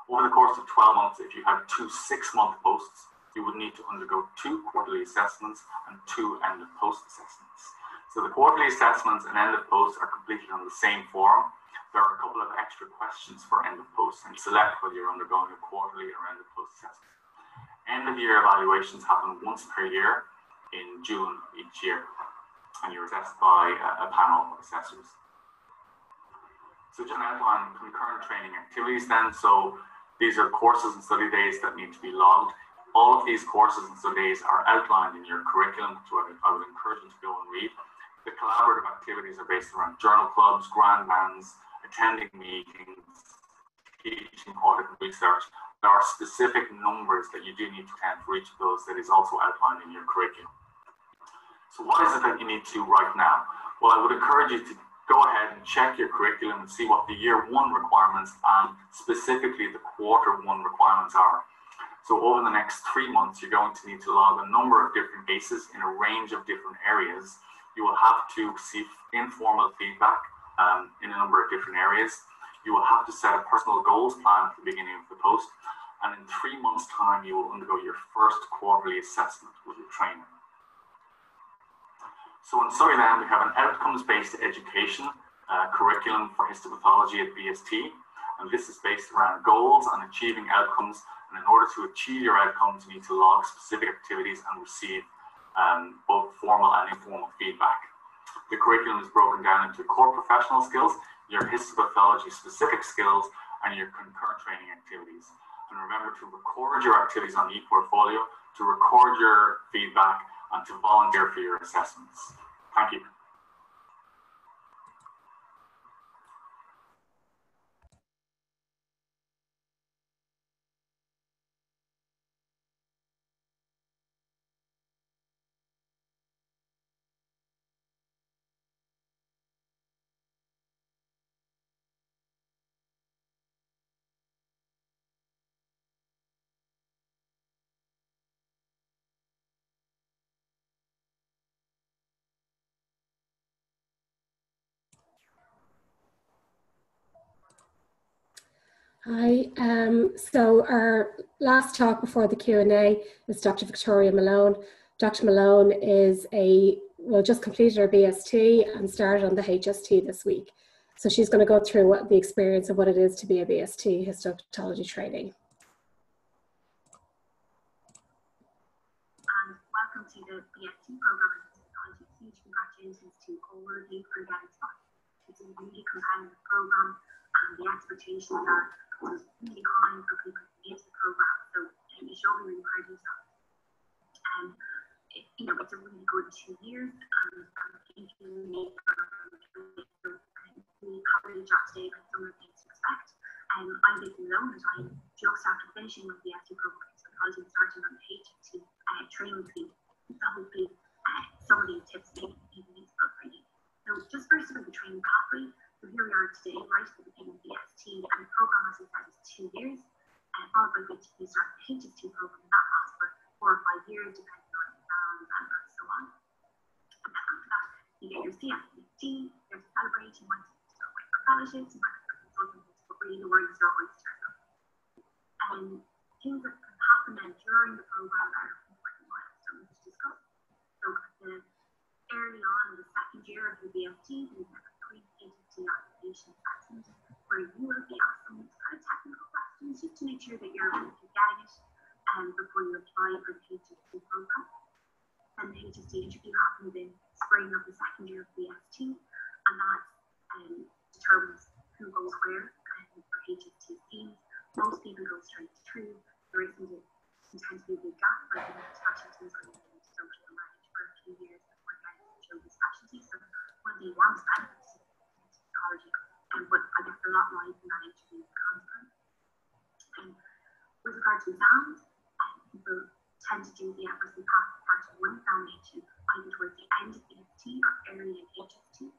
Over the course of 12 months, if you had 2 6-month posts, you would need to undergo 2 quarterly assessments and 2 end of post assessments. So the quarterly assessments and end of post are completed on the same form. There are a couple of extra questions for end of post, and select whether you're undergoing a quarterly or end of post assessment. End of year evaluations happen once per year in June each year, and you're assessed by a panel of assessors. So just an outline of concurrent training activities then. So these are courses and study days that need to be logged. All of these courses and study days are outlined in your curriculum, which I would encourage you to go and read. The collaborative activities are based around journal clubs, grand bands, attending meetings, teaching, audit, and research. There are specific numbers that you do need to attend for each of those that is also outlined in your curriculum. So what is it that you need to do right now? Well, I would encourage you to go ahead and check your curriculum and see what the year 1 requirements and specifically the quarter 1 requirements are. So over the next 3 months, you're going to need to log a number of different cases in a range of different areas. You will have to receive informal feedback in a number of different areas. You will have to set a personal goals plan at the beginning of the post. And in 3 months' time, you will undergo your first quarterly assessment with your trainer. So in summary then, we have an outcomes-based education curriculum for histopathology at BST. And this is based around goals and achieving outcomes. And in order to achieve your outcomes, you need to log specific activities and receive both formal and informal feedback. The curriculum is broken down into core professional skills, your histopathology specific skills, and your concurrent training activities. And remember to record your activities on ePortfolio, to record your feedback, and to volunteer for your assessments. Thank you. Hi, so our last talk before the Q&A is Dr. Victoria Malone. Dr. Malone is just completed her BST and started on the HST this week. So she's going to go through the experience of what it is to be a BST histopathology trainee. welcome to the BST program in Histopathology. Huge congratulations to all of you for getting started. It's a really competitive program, and the expectations are really high for people to get into the program. So you should all be really proud of yourself. You know, it's a really good 2 years, and if you need we covered the job today with some of the things to expect. I'm based in London, and I'm just after finishing with the BST program in psychology and starting on the HST training scheme. So hopefully some of these tips may be useful for you. So just first about the training pathway. So here we are today, right at the beginning of BST, and the program, as I said, is 2 years, followed by which you start the HST program, and that lasts for 4 or 5 years, depending on exams and so on. And then after that, you get your CFPD, there's a celebration, once you start microbiologists, you might have consultants, but really the word is not always turned. And things that can happen then during the program are important milestones to discuss. So early on in the second year of the BST, we have a pre-HST application assessment where you will be asked some kind of technical questions just to make sure that you're getting it before you apply for the HST program. And the HST interview happens in spring of the second year of BST, and that determines who goes where for HST schemes. Most people go straight through. There isn't tend to be a big gap, but the specialties are going to social manage for a few years before getting to the specialty. So one day one specialty is psychology, but I guess a lot lies in that interview content. With regard to exams, people tend to do the Everest Part 1 examination either towards the end of BST or early in HST.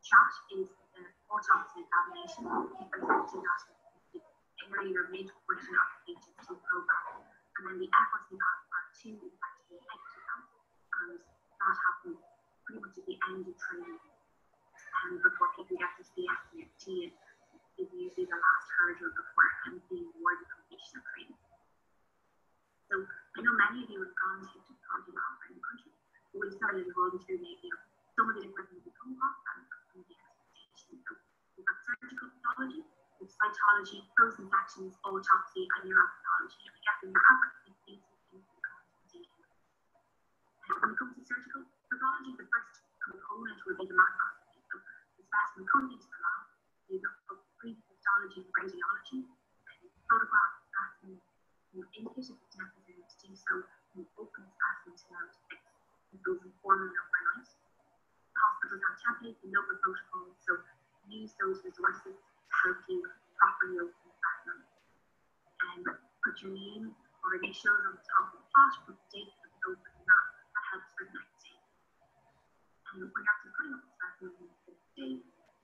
CHAT is the autopsy examination. People tend to do that early or mid portion of the HST program. And then the Everest Part 2 is actually an exam, and that happens pretty much at the end of training. Before people get to the SBST, is usually the last hurdle before being awarded completion of training. So I know many of you have gone to histopathology labs around the country, but we've started evolving through some of the different things we come across and some of the expectations. So we've got surgical pathology, with cytology, frozen sections, autopsy, and neuropathology. And I guess in your average, these things we come to taking. When it comes to surgical pathology, the first component will be the microscopy. So the specimen comes into the lab, you look for pre-histology and radiology, and photograph the specimen, you input if it's necessary to do so, you open the specimen to allow it to fix. It goes in formula overnight. Hospitals have templates and local protocols, so use those resources to help you properly open the specimen. And put your name or initials on the top of the pot, put the date of the open, and that helps for the next day. And when you're actually putting up the specimen on the day,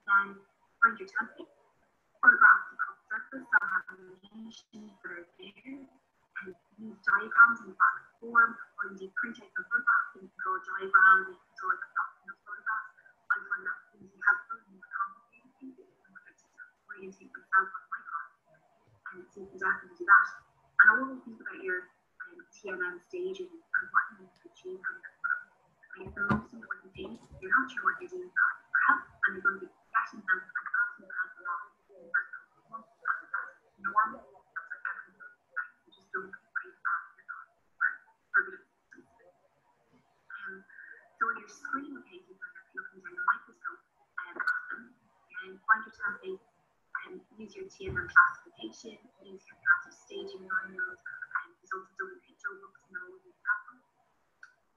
then find your template, photograph the cup surface that have lesions that are there, and use diagrams in the back of the form, or indeed print out the photograph and draw diagrams and draw the photographs. I find that really helpful in more complicated cases, and I like to orientate myself on my class, and so you can definitely do that. And always think about your TMM stages and what you need to achieve from that. I guess the most important thing, you're not sure what you're doing for help, and you're going to be getting help and asking for help a lot. Normal, that's like everything. You just don't complain about it for good. So when you're screening cases, when you're looking down the microscope at them, and find your template and use your TMM classification, use your passive staging manuals, and there's also WHO books and all of these helpful.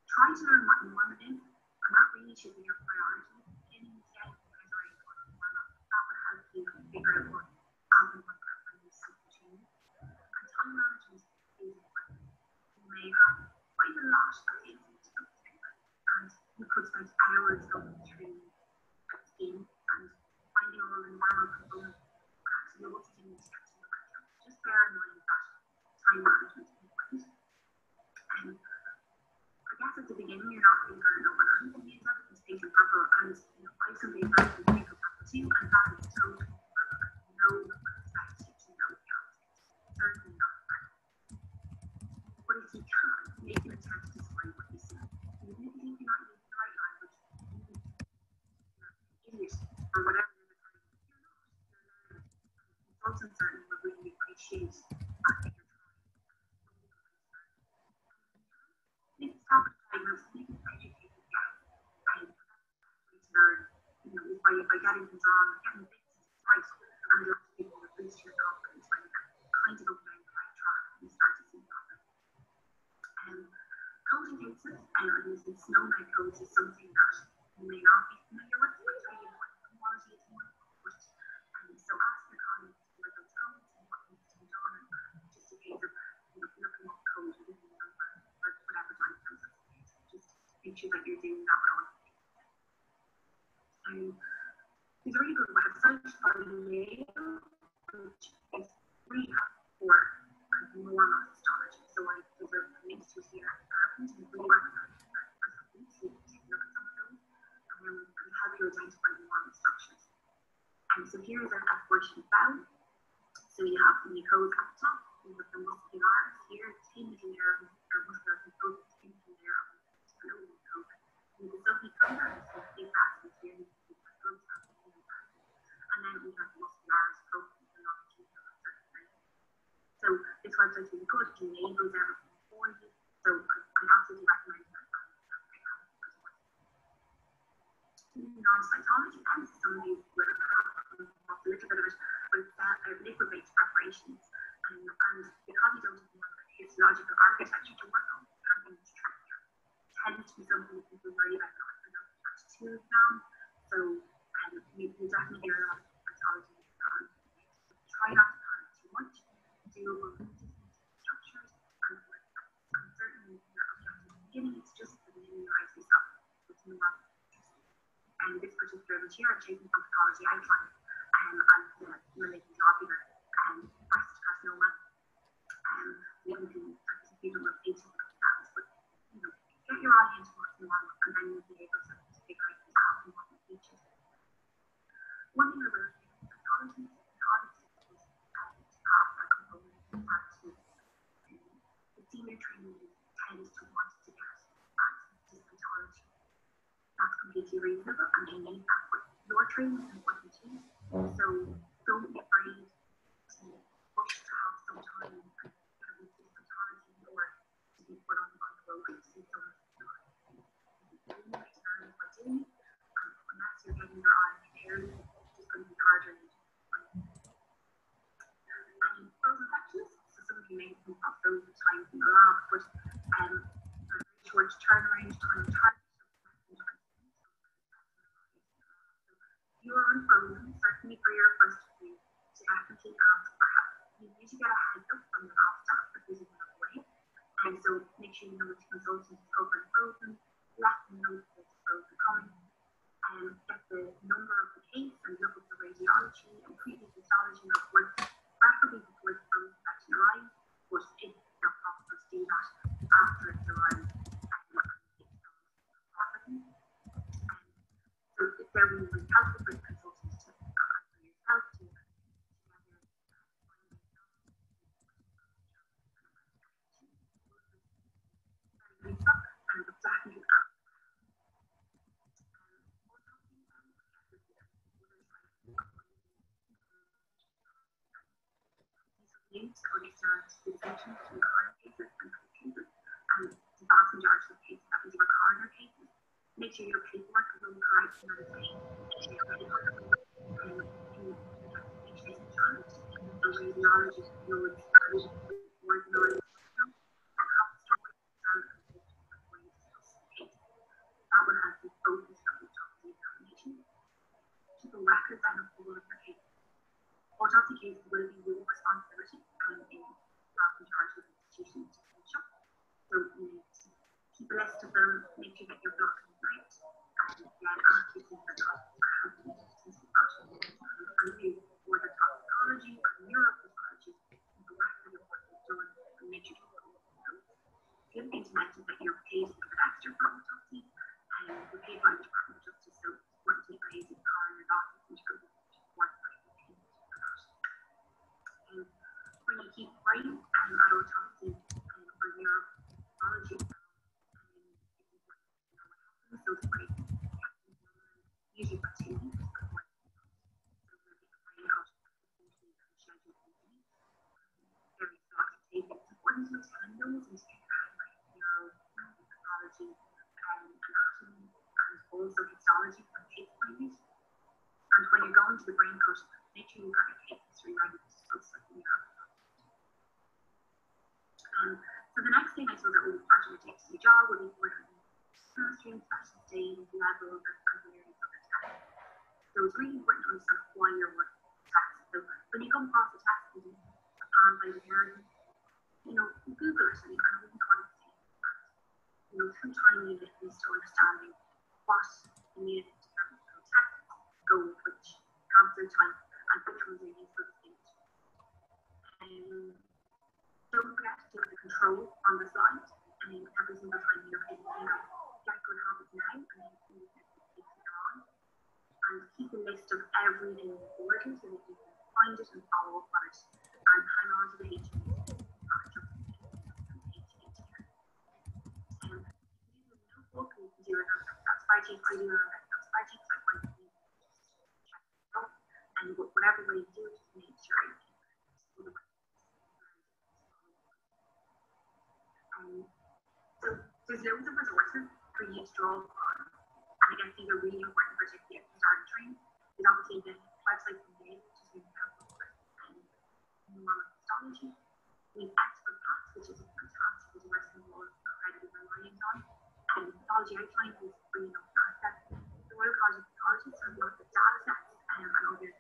Try to learn what normal is, and that really should be your priority. Any mistake is very important. That will help you figure out what happens when you change. And time management is important. You may have quite a lot of cases to go through, and you could spend hours going through a scheme and finding all the normal components and actually what's in the steps in the workshop. Just bear in mind that time management is important. And I guess at the beginning you're not really going to know what anything is. Everything's pink and purple, and I simply have to pink and purple too, and that is totally perfect. No one expects you to know the answers. Certainly not. But if you can, make an attempt to describe what you see. Even if you think you're not using the right language, English or whatever you're referring to, you're not. Consultants certainly would really appreciate that you're trying. If it's topic by getting things wrong, getting bits right, and it actually will boost your confidence when you kind of go down the right track and you start to see progress. Coding cases and using snowman codes is something that you may not be familiar with. It's really important for quality of work. So ask your colleagues for those codes and what needs to be done, just in case of looking up code within the number or whatever time process it is. Just make sure that you're doing that well. There's a really good website called Mail, which is really for normal histology. So there's a link to here at PowerPoint, and we recommend for something to take a look at some of those and help you identify normal structures. So here's a portion found. So you have the mucosa at the top, you have the muscularis here, the thin middle layer or muscular mucosa, the thin middle layer below the mucosa. You have the submucosa, so the big vasculature here, and then we have the muscularis protein, the longitudinal circulation. So this website is really good, it enables everything for you. So I absolutely recommend that. Non-cytology, and some of you will have a little bit of it, but it's liquid-based preparations. And because you don't have histological architecture to work on, camping structure tends to be something that people worry about not attached to them. So you definitely hear a lot of cytology. Try not to panic too much. Do structures and certainly your objective at the beginning is just to familiarize yourself with new work. And this particular material, chasing pathology outline, and the malignant globular breast carcinoma. We can do people with patient exams, but get your eye into what's normal, and then you'll be able to figure out the important features. One thing I will say is pathology is to have a component that the senior trainee tends to want to get access to pathology. That's completely reasonable, and they need that. But your training is important too. So don't be afraid to push to have some time and with pathology or to be put on the road to see someone doing exams by doing it. Unless you're getting your eye prepared, it's just going to be harder. And frozen sections, so some of you may think of those times in the lab, but short turnaround time. You are unfrozen, certainly for your first view, to definitely ask for help. You need to get a heads up from the lab staff that this is another way. And so make sure you know which consultant is covering frozen, let them know that it's frozen coming, and get the number of the case and look at the radiology and previous histology reports, preferably before the frozen section arrives, but if not possible to do that after it's arrived. So if there will be helpful for consultants to for yourself to make sure your paperwork is on the right medication. Make sure your paperwork is the radiologist knows more knowledge and help start before you discuss the case. That will help you focus on the autopsy examination. Keep a record then of all of your cases. Autopsy cases will be your responsibility and in vast majority of institutions to finish up. So you need to keep a list of them, make sure that you're blocking right, and then ask yourself for helping you to see that. And maybe for the toxicology or neuropathology, the record of what you've done and make sure you know. The other thing to mention is that you're paid for the extra for autopsy, and you're paid by the Department of Justice, so once you pay the coroner's office, which goes work for that. When you keep writing at autopsy for neuropathology, so it's great. Usually for 2 weeks before. So we'll be afraid how to schedule meetings. Very soft to take. It's important to attend those and take neuropathology and anatomy and also histology for case findings. you're going to the brain cut, make sure you've got your case history ready to discuss something you have. So the next thing I suppose that will part of your day-to-day job will be for chemistry and special stage, levels, and areas of the test. So it's really important to understand why you're working on the test. So when you come across a test and by the parent, you know, Google it and you kind of really conversate that. You know, through time you get used to understanding what you need to determine how tests go with which cancer type and which ones are used for the stage. Don't forget to take the control on the slide every single time you're in, you know, get good habits now and then see if it later on. And keep a list of everything important so that you can find it and follow up on it and hang on to the HPs. Notebook, you can do it on that spreadsheet, I do it on that spreadsheet, so I find it easy to check it out. And whatever way you do it, just make sure you keep it. So there's loads of resources for you to draw upon, and I guess these are really important, particularly at the start of training. There's obviously the website from Dave, which is really helpful for histology. We have Expert Paths, which is a fantastic resource and we're incredibly reliant on. And pathology outline is bringing up data. The Royal College of Pathology has lots of data sets and other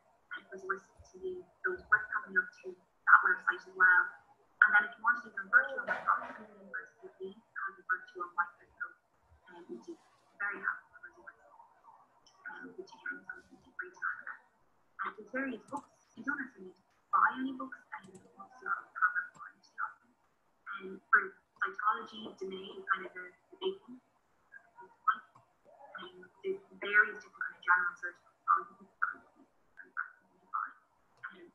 resources to use. So it's worth coming up to that website as well. And then if you want to do some virtual microscopy, the University has a virtual microscope, which is very helpful resource, which again is something to bring to access. And there's various books. You don't necessarily need to buy any books, and you can also cover for each topic. And for cytology, DNA is kind of the big one. There's various different kind of general search books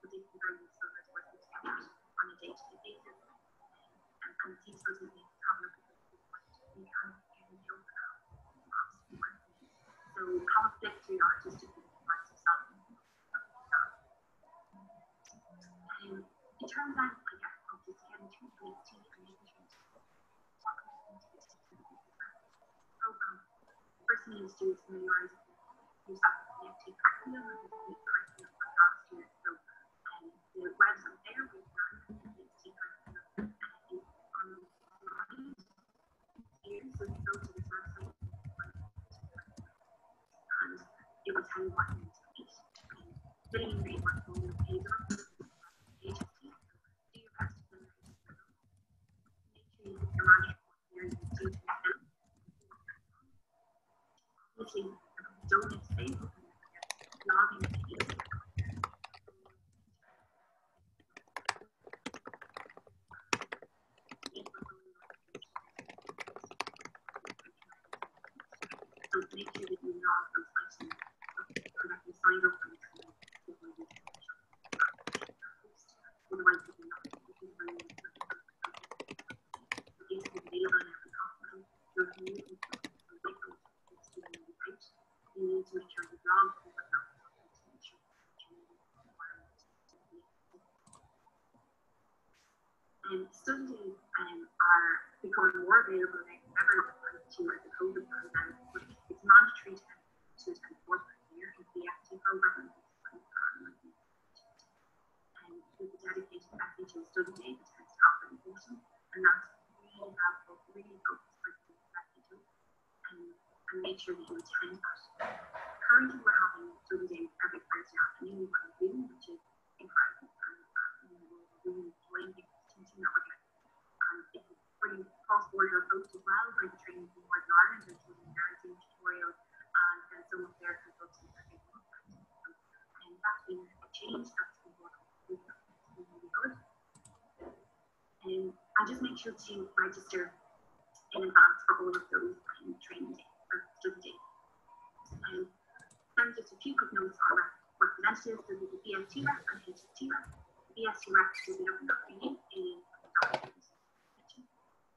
but they can be very useful resources to get that on a day-to-day basis. And it's useful to have a look at this point. You can the open out. So have a flick through the artistic parts of stuff. In terms of, I guess, of just getting through BST and making sure program, the first thing you need to do is familiarize yourself with the BST curriculum and the curriculum for last year. So the website there with the BST curriculum is online here. So you go to this website and it will tell you what you need to meet. Filling in the workflow will pay the HST. Do your best to fill it in. Make sure you get your management here. You do to get them. Obviously, don't need to say log in to BST. So make sure that you log those items and that you sign up for the training before you get otherwise you will not be able to it's available in every hospital. So if you need to make those students out, you need to make sure you log over that to make sure that you environment study days are becoming more available now than ever to the COVID pandemic, but it's mandatory to attend 4 per year in the BST program. And with the dedicated SHO study day, it tends to happen in autumn, and that's really helpful, really focused for the SHO, and make sure that you attend that. Currently, we're having study days every Thursday afternoon on Zoom, which is incredible, and we're really enjoying the teaching that we're getting. And it's a pretty cross-border approach as well, where the training from Northern Ireland is using their Zoom tutorials and some of their consultants are getting up. And that's been a change, that's been really good. And just make sure to register in advance for all of those training days or study days. Then just a few quick notes on representatives. So there's the BST rep and HST rep. The BST rep will be looking at you is Dr.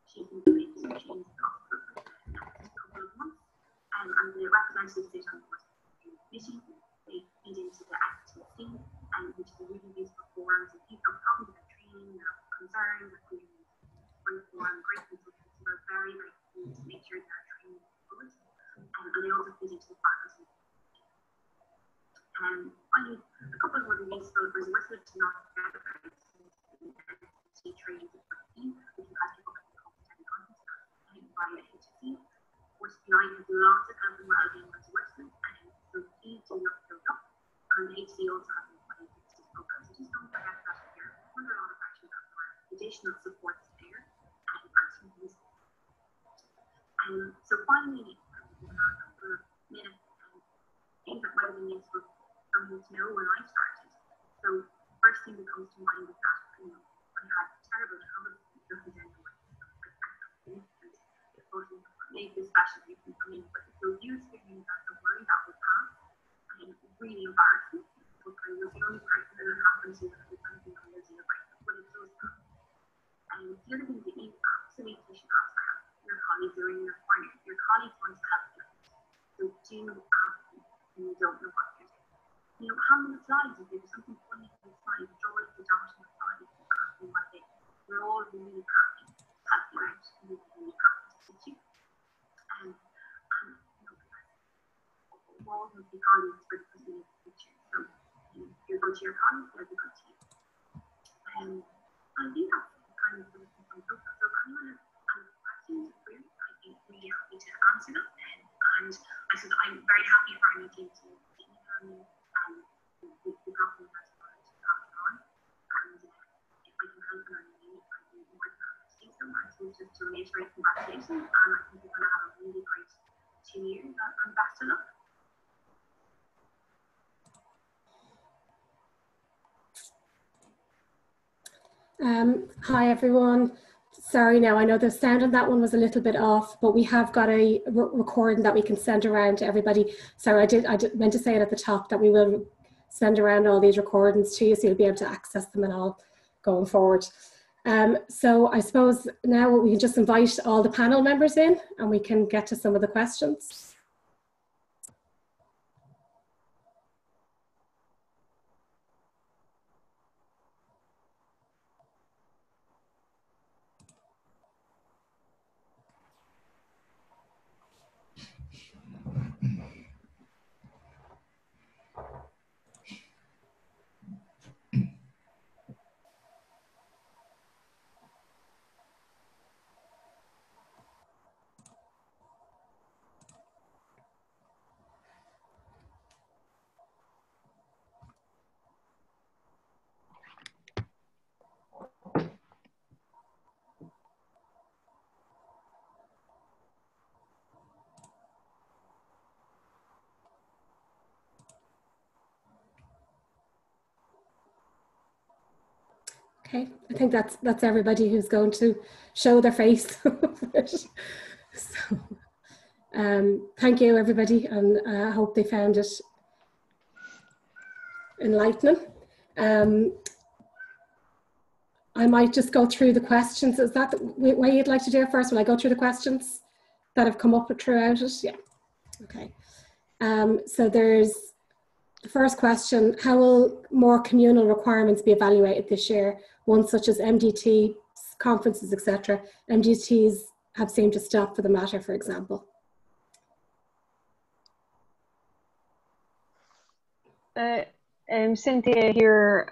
She's been doing some changes for the next couple of months. And the representatives sit on the committee. They feed into the STC, which is a really useful forum. So people have problems with training, have concerns, have great forum, great consultants. So they're very, very keen to make sure that training is good. And they also feed into the faculty. not together BST training with my team. We can have people coming home to content via HSC. Course 9 has lots of health and wellbeing resources, and so please do not fill up. And HC also has a program, so just don't forget that here. Under a lot of actually additional supports there and activities. So finally, minutes things that might have been useful for me to know when I started. So first thing that comes to mind is that I had terrible trouble looking down the way. Maybe this specialty for me, but so you experienced that the worry that would pass, and it was really embarrassing. But I was the only person that it happened to that was something I was in about, but it does pass. And the other thing that you absolutely should ask your colleagues are in your corner. Your colleagues want to help you. So do ask them when you don't know what you're doing. How many slides is there? Something funny in the slide, draw it the dot on the slide and ask them what they do. We're all really happy to help you out and we're really happy to teach you. All of the colleagues for the presenting future. So you go to your colleagues, they'll be good to you. I think that's kind of the thing. So anyone has questions or queries, I'd be really happy to answer them. And I said I'm very happy for our meeting to email me the document that's going to pass it on. And if I can help in any way, I'd be more than happy to do so. I suppose just to reiterate congratulations, and I think you're going to have a really great 2 years and best of luck. Hi everyone. Sorry now, I know the sound on that one was a little bit off, but we have got a recording that we can send around to everybody. Sorry, I meant to say it at the top that we will send around all these recordings to you so you'll be able to access them and all going forward. So I suppose now we can just invite all the panel members in and we can get to some of the questions. Okay, I think that's everybody who's going to show their face. So, thank you everybody, and I hope they found it enlightening. I might just go through the questions. Is that the way you'd like to do it first? Will I go through the questions that have come up throughout it? Yeah, okay. So there's the first question: how will more communal requirements be evaluated this year? Ones such as MDT, conferences, etc. MDTs have seemed to stop for the matter, for example. Cynthia here.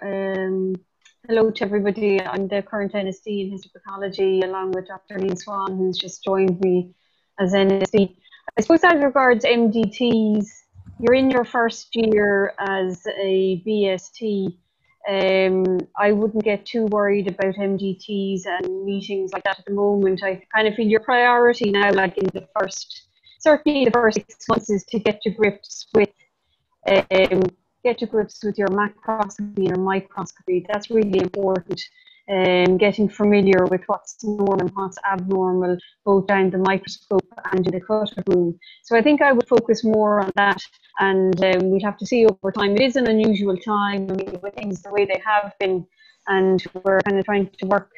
Hello to everybody. I'm the current NSD in histopathology, along with Dr. Neil Swan, who's just joined me as NSD. I suppose as regards MDTs, you're in your first year as a BST. I wouldn't get too worried about MDTs and meetings like that at the moment. I kind of feel your priority now, like in the first, certainly the first 6 months, is to get to grips with your macroscopy and microscopy. That's really important. Getting familiar with what's normal and what's abnormal, both down the microscope and in the cutter room. So I think I would focus more on that, and we'd have to see over time. It is an unusual time, I mean, with things the way they have been, and we're kind of trying to work,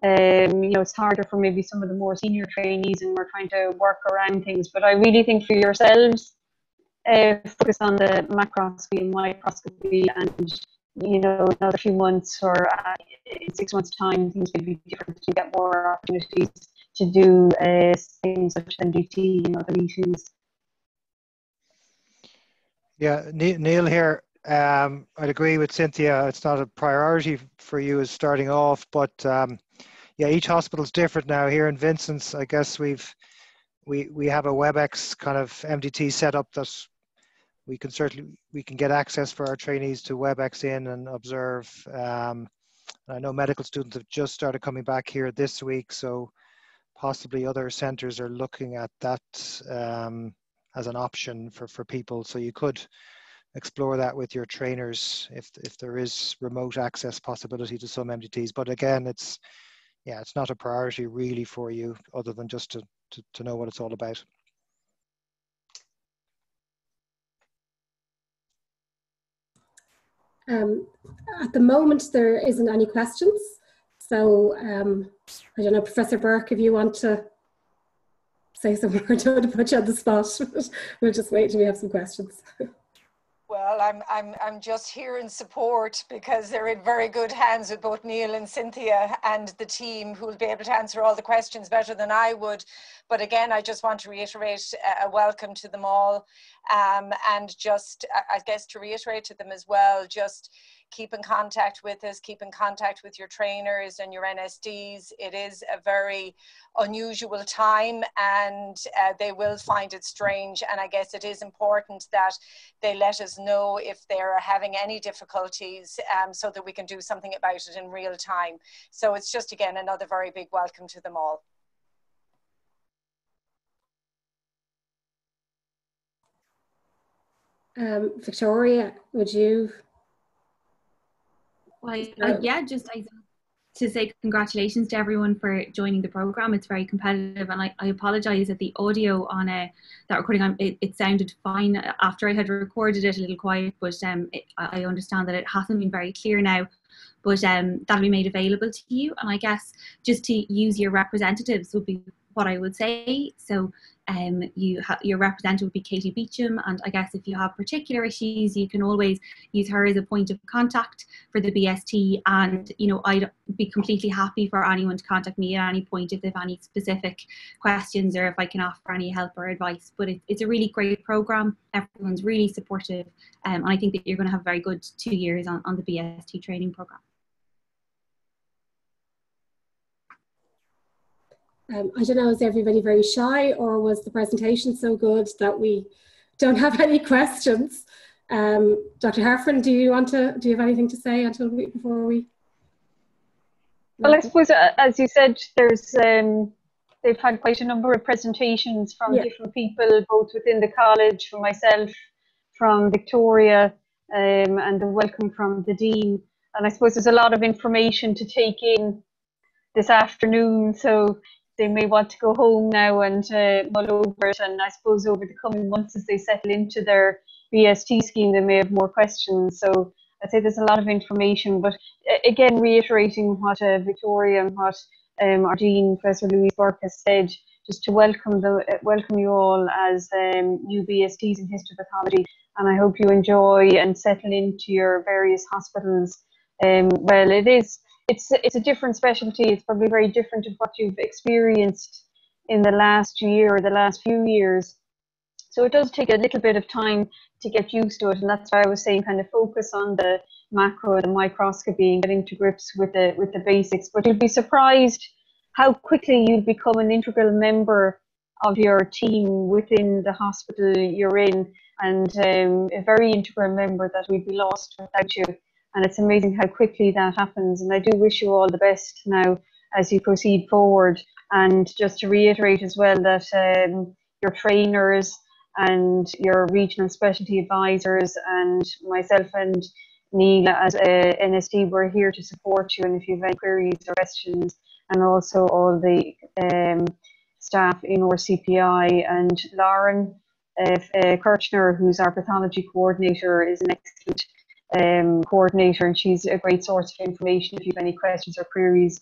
it's harder for maybe some of the more senior trainees, and we're trying to work around things. But I really think for yourselves, focus on the macroscopy and microscopy, and another few months or in 6 months' time, things will be different. You get more opportunities to do things such as MDT, the meetings. Yeah, Neil here. I'd agree with Cynthia. It's not a priority for you as starting off, but yeah, each hospital's different now. Here in Vincent's, I guess we have a WebEx kind of MDT setup that we can get access for our trainees to WebEx in and observe. I know medical students have just started coming back here this week, so possibly other centres are looking at that as an option for people. So you could explore that with your trainers if there is remote access possibility to some MDTs. But again, it's not a priority really for you, other than just to know what it's all about. At the moment, there isn't any questions. So I don't know, Professor Burke, if you want to say some more, to put you on the spot. We'll just wait till we have some questions. Well, I'm just here in support, because they're in very good hands with both Neil and Cynthia and the team, who will be able to answer all the questions better than I would. But again, I just want to reiterate a welcome to them all, and just, I guess, to reiterate to them as well, just keep in contact with us, keep in contact with your trainers and your NSDs. It is a very unusual time, and they will find it strange. And I guess it is important that they let us know if they're having any difficulties, so that we can do something about it in real time. So it's just, again, another very big welcome to them all. Victoria, would you? Well, yeah, to say congratulations to everyone for joining the program. It's very competitive, and I apologize that the audio on that recording on it sounded fine after I had recorded it, a little quiet, but I understand that it hasn't been very clear now. But that'll be made available to you, and I guess just to use your representatives would be what I would say. So your representative would be Katie Beecham, and I guess if you have particular issues, you can always use her as a point of contact for the BST. And I'd be completely happy for anyone to contact me at any point if they have any specific questions, or if I can offer any help or advice. But it's a really great program. Everyone's really supportive, and I think that you're going to have a very good 2 years on the BST training program. I don't know, is everybody very shy, or was the presentation so good that we don't have any questions? Dr. Harfin, do you have anything to say before we? Well, I suppose, as you said, there's they've had quite a number of presentations from different people, both within the college, from myself, from Victoria, and the welcome from the Dean. And I suppose there's a lot of information to take in this afternoon, so they may want to go home now and mull over it. And I suppose over the coming months, as they settle into their BST scheme, they may have more questions. So I'd say there's a lot of information, but again, reiterating what Victoria and what our Dean, Professor Louise Burke, has said, just to welcome you all as new BSTs in histopathology, and I hope you enjoy and settle into your various hospitals. Well, it's a different specialty. It's probably very different to what you've experienced in the last year or the last few years. So it does take a little bit of time to get used to it, and that's why I was saying kind of focus on the macro, the microscopy, and getting to grips with the basics. But you'll be surprised how quickly you'll become an integral member of your team within the hospital you're in, and a very integral member that we'd be lost without you. And it's amazing how quickly that happens. And I do wish you all the best now as you proceed forward. And just to reiterate as well that your trainers and your regional specialty advisors and myself and Neil as NSD, we're here to support you. And if you have any queries or questions, and also all the staff in our CPI, and Lauren Kirchner, who's our pathology coordinator, is an excellent coordinator, and she's a great source of information. If you have any questions or queries,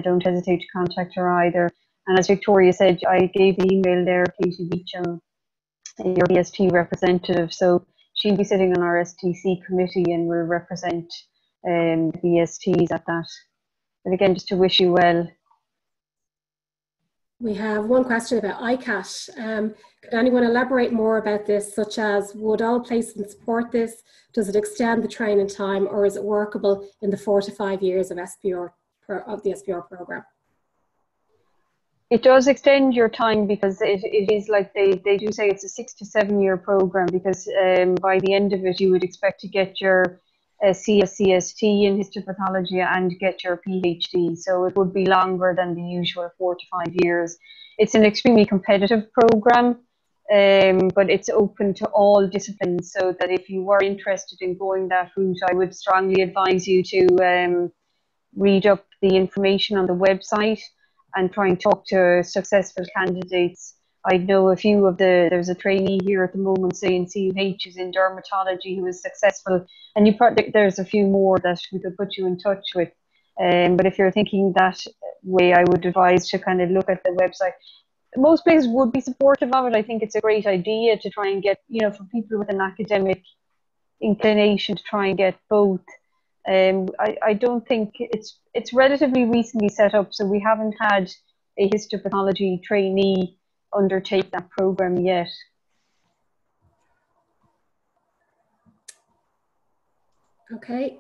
don't hesitate to contact her either. And as Victoria said, I gave the email there, Katie Beecham, your BST representative, so she'll be sitting on our STC committee and will represent the BSTs at that. But again, just to wish you well. We have one question about ICAT. Could anyone elaborate more about this, such as would all placements support this? Does it extend the training time, or is it workable in the 4 to 5 years of the SPR program? It does extend your time, because it is like they do say it's a 6 to 7 year program, because by the end of it you would expect to get your CSCST in histopathology and get your PhD. So it would be longer than the usual 4 to 5 years. It's an extremely competitive program, but it's open to all disciplines, so that if you were interested in going that route, I would strongly advise you to read up the information on the website and try and talk to successful candidates. I know a few of there's a trainee here at the moment, say in CUH, is in dermatology, who is successful, and there's a few more that we could put you in touch with. But if you're thinking that way, I would advise to kind of look at the website. Most places would be supportive of it. I think it's a great idea to try and get, for people with an academic inclination, to try and get both. I don't think it's relatively recently set up, so we haven't had a histopathology trainee undertake that program yet. Okay,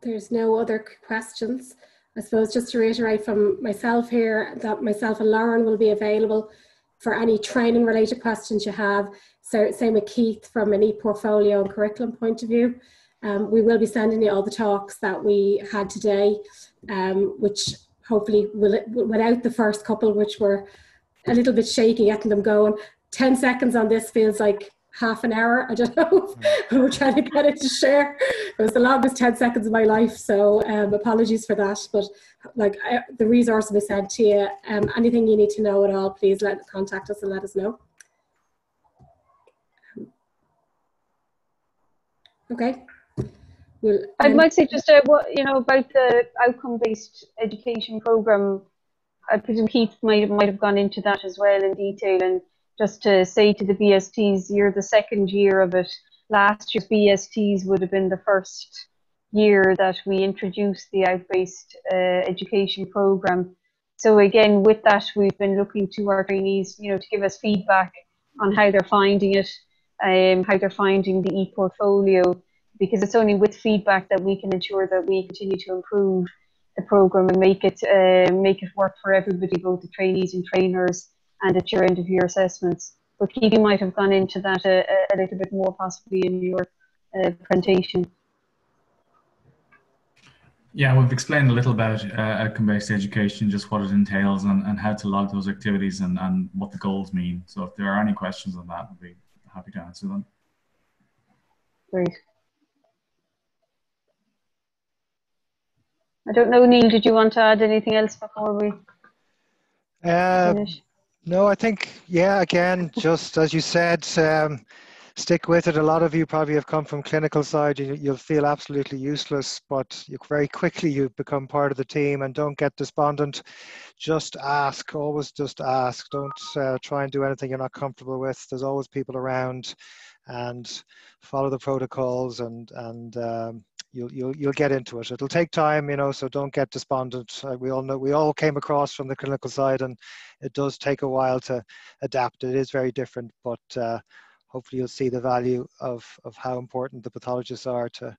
there's no other questions. I suppose just to reiterate from myself here that myself and Lauren will be available for any training related questions you have. So same with Keith from an e-portfolio and curriculum point of view. We will be sending you all the talks that we had today, which hopefully without the first couple, which were a little bit shaky getting them going. 10 seconds on this feels like half an hour. I don't know. We're trying to get it to share. It was the longest 10 seconds of my life, so apologies for that. But like the resource we sent to you, anything you need to know at all, please contact us and let us know. Okay. I might say just about the outcome-based education program. I presume Keith might have gone into that as well in detail, and just to say to the BSTs, you're the second year of it. Last year's BSTs would have been the first year that we introduced the out-based education program. So again, with that, we've been looking to our trainees, to give us feedback on how they're finding it, how they're finding the e-portfolio, because it's only with feedback that we can ensure that we continue to improve the program and make it work for everybody, both the trainees and trainers, and at your end of year assessments. But Keith, you might have gone into that a little bit more possibly in your presentation. Yeah, we've explained a little about outcome-based education, just what it entails and how to log those activities and what the goals mean. So if there are any questions on that, I'd be happy to answer them. Great. I don't know, Neil, did you want to add anything else before we finish? No, I think, yeah, again, just as you said, stick with it. A lot of you probably have come from clinical side. You'll feel absolutely useless, but very quickly you become part of the team, and don't get despondent. Just ask, always just ask. Don't try and do anything you're not comfortable with. There's always people around, and follow the protocols, and you'll get into it. It'll take time, so don't get despondent. We all know, we all came across from the clinical side, and it does take a while to adapt. It is very different, but hopefully you'll see the value of how important the pathologists are to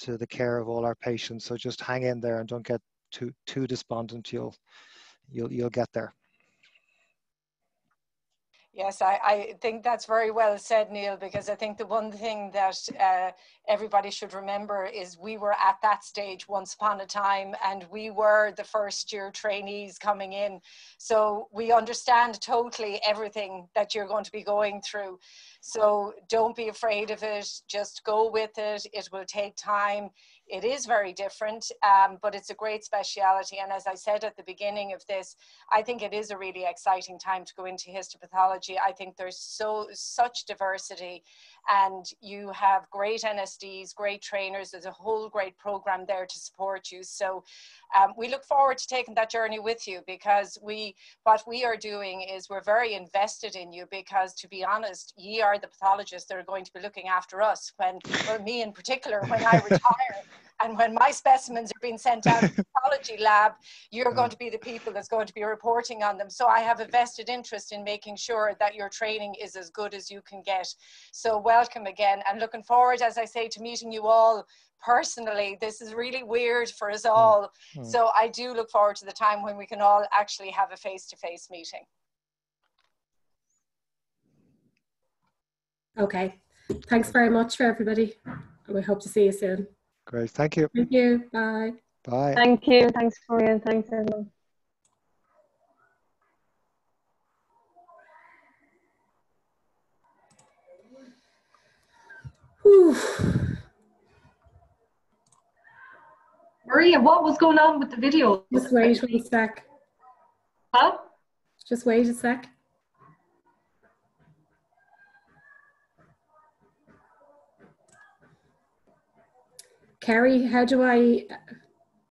the care of all our patients. So just hang in there and don't get too despondent. You'll get there. Yes, I think that's very well said, Neil, because I think the one thing that everybody should remember is we were at that stage once upon a time, and we were the first year trainees coming in. So we understand totally everything that you're going to be going through. So don't be afraid of it, just go with it. It will take time. It is very different, but it's a great speciality. And as I said at the beginning of this, I think it is a really exciting time to go into histopathology. I think there's such diversity, and you have great NSDs, great trainers. There's a whole great program there to support you. So we look forward to taking that journey with you, because what we are doing is we're very invested in you, because to be honest, ye are the pathologists that are going to be looking after us when, well, me in particular, when I retire. And when my specimens are being sent out to the pathology lab, you're going to be the people that's going to be reporting on them. So I have a vested interest in making sure that your training is as good as you can get. So welcome again, and looking forward, as I say, to meeting you all personally. This is really weird for us all. So I do look forward to the time when we can all actually have a face-to-face meeting. Okay. Thanks very much for everybody. We hope to see you soon. Great. Thank you. Thank you. Bye. Bye. Thank you. Thanks, Maria. Thanks, everyone. Whew. Maria, what was going on with the video? Just wait 1 sec. Huh? Just wait a sec. Kerry, how do I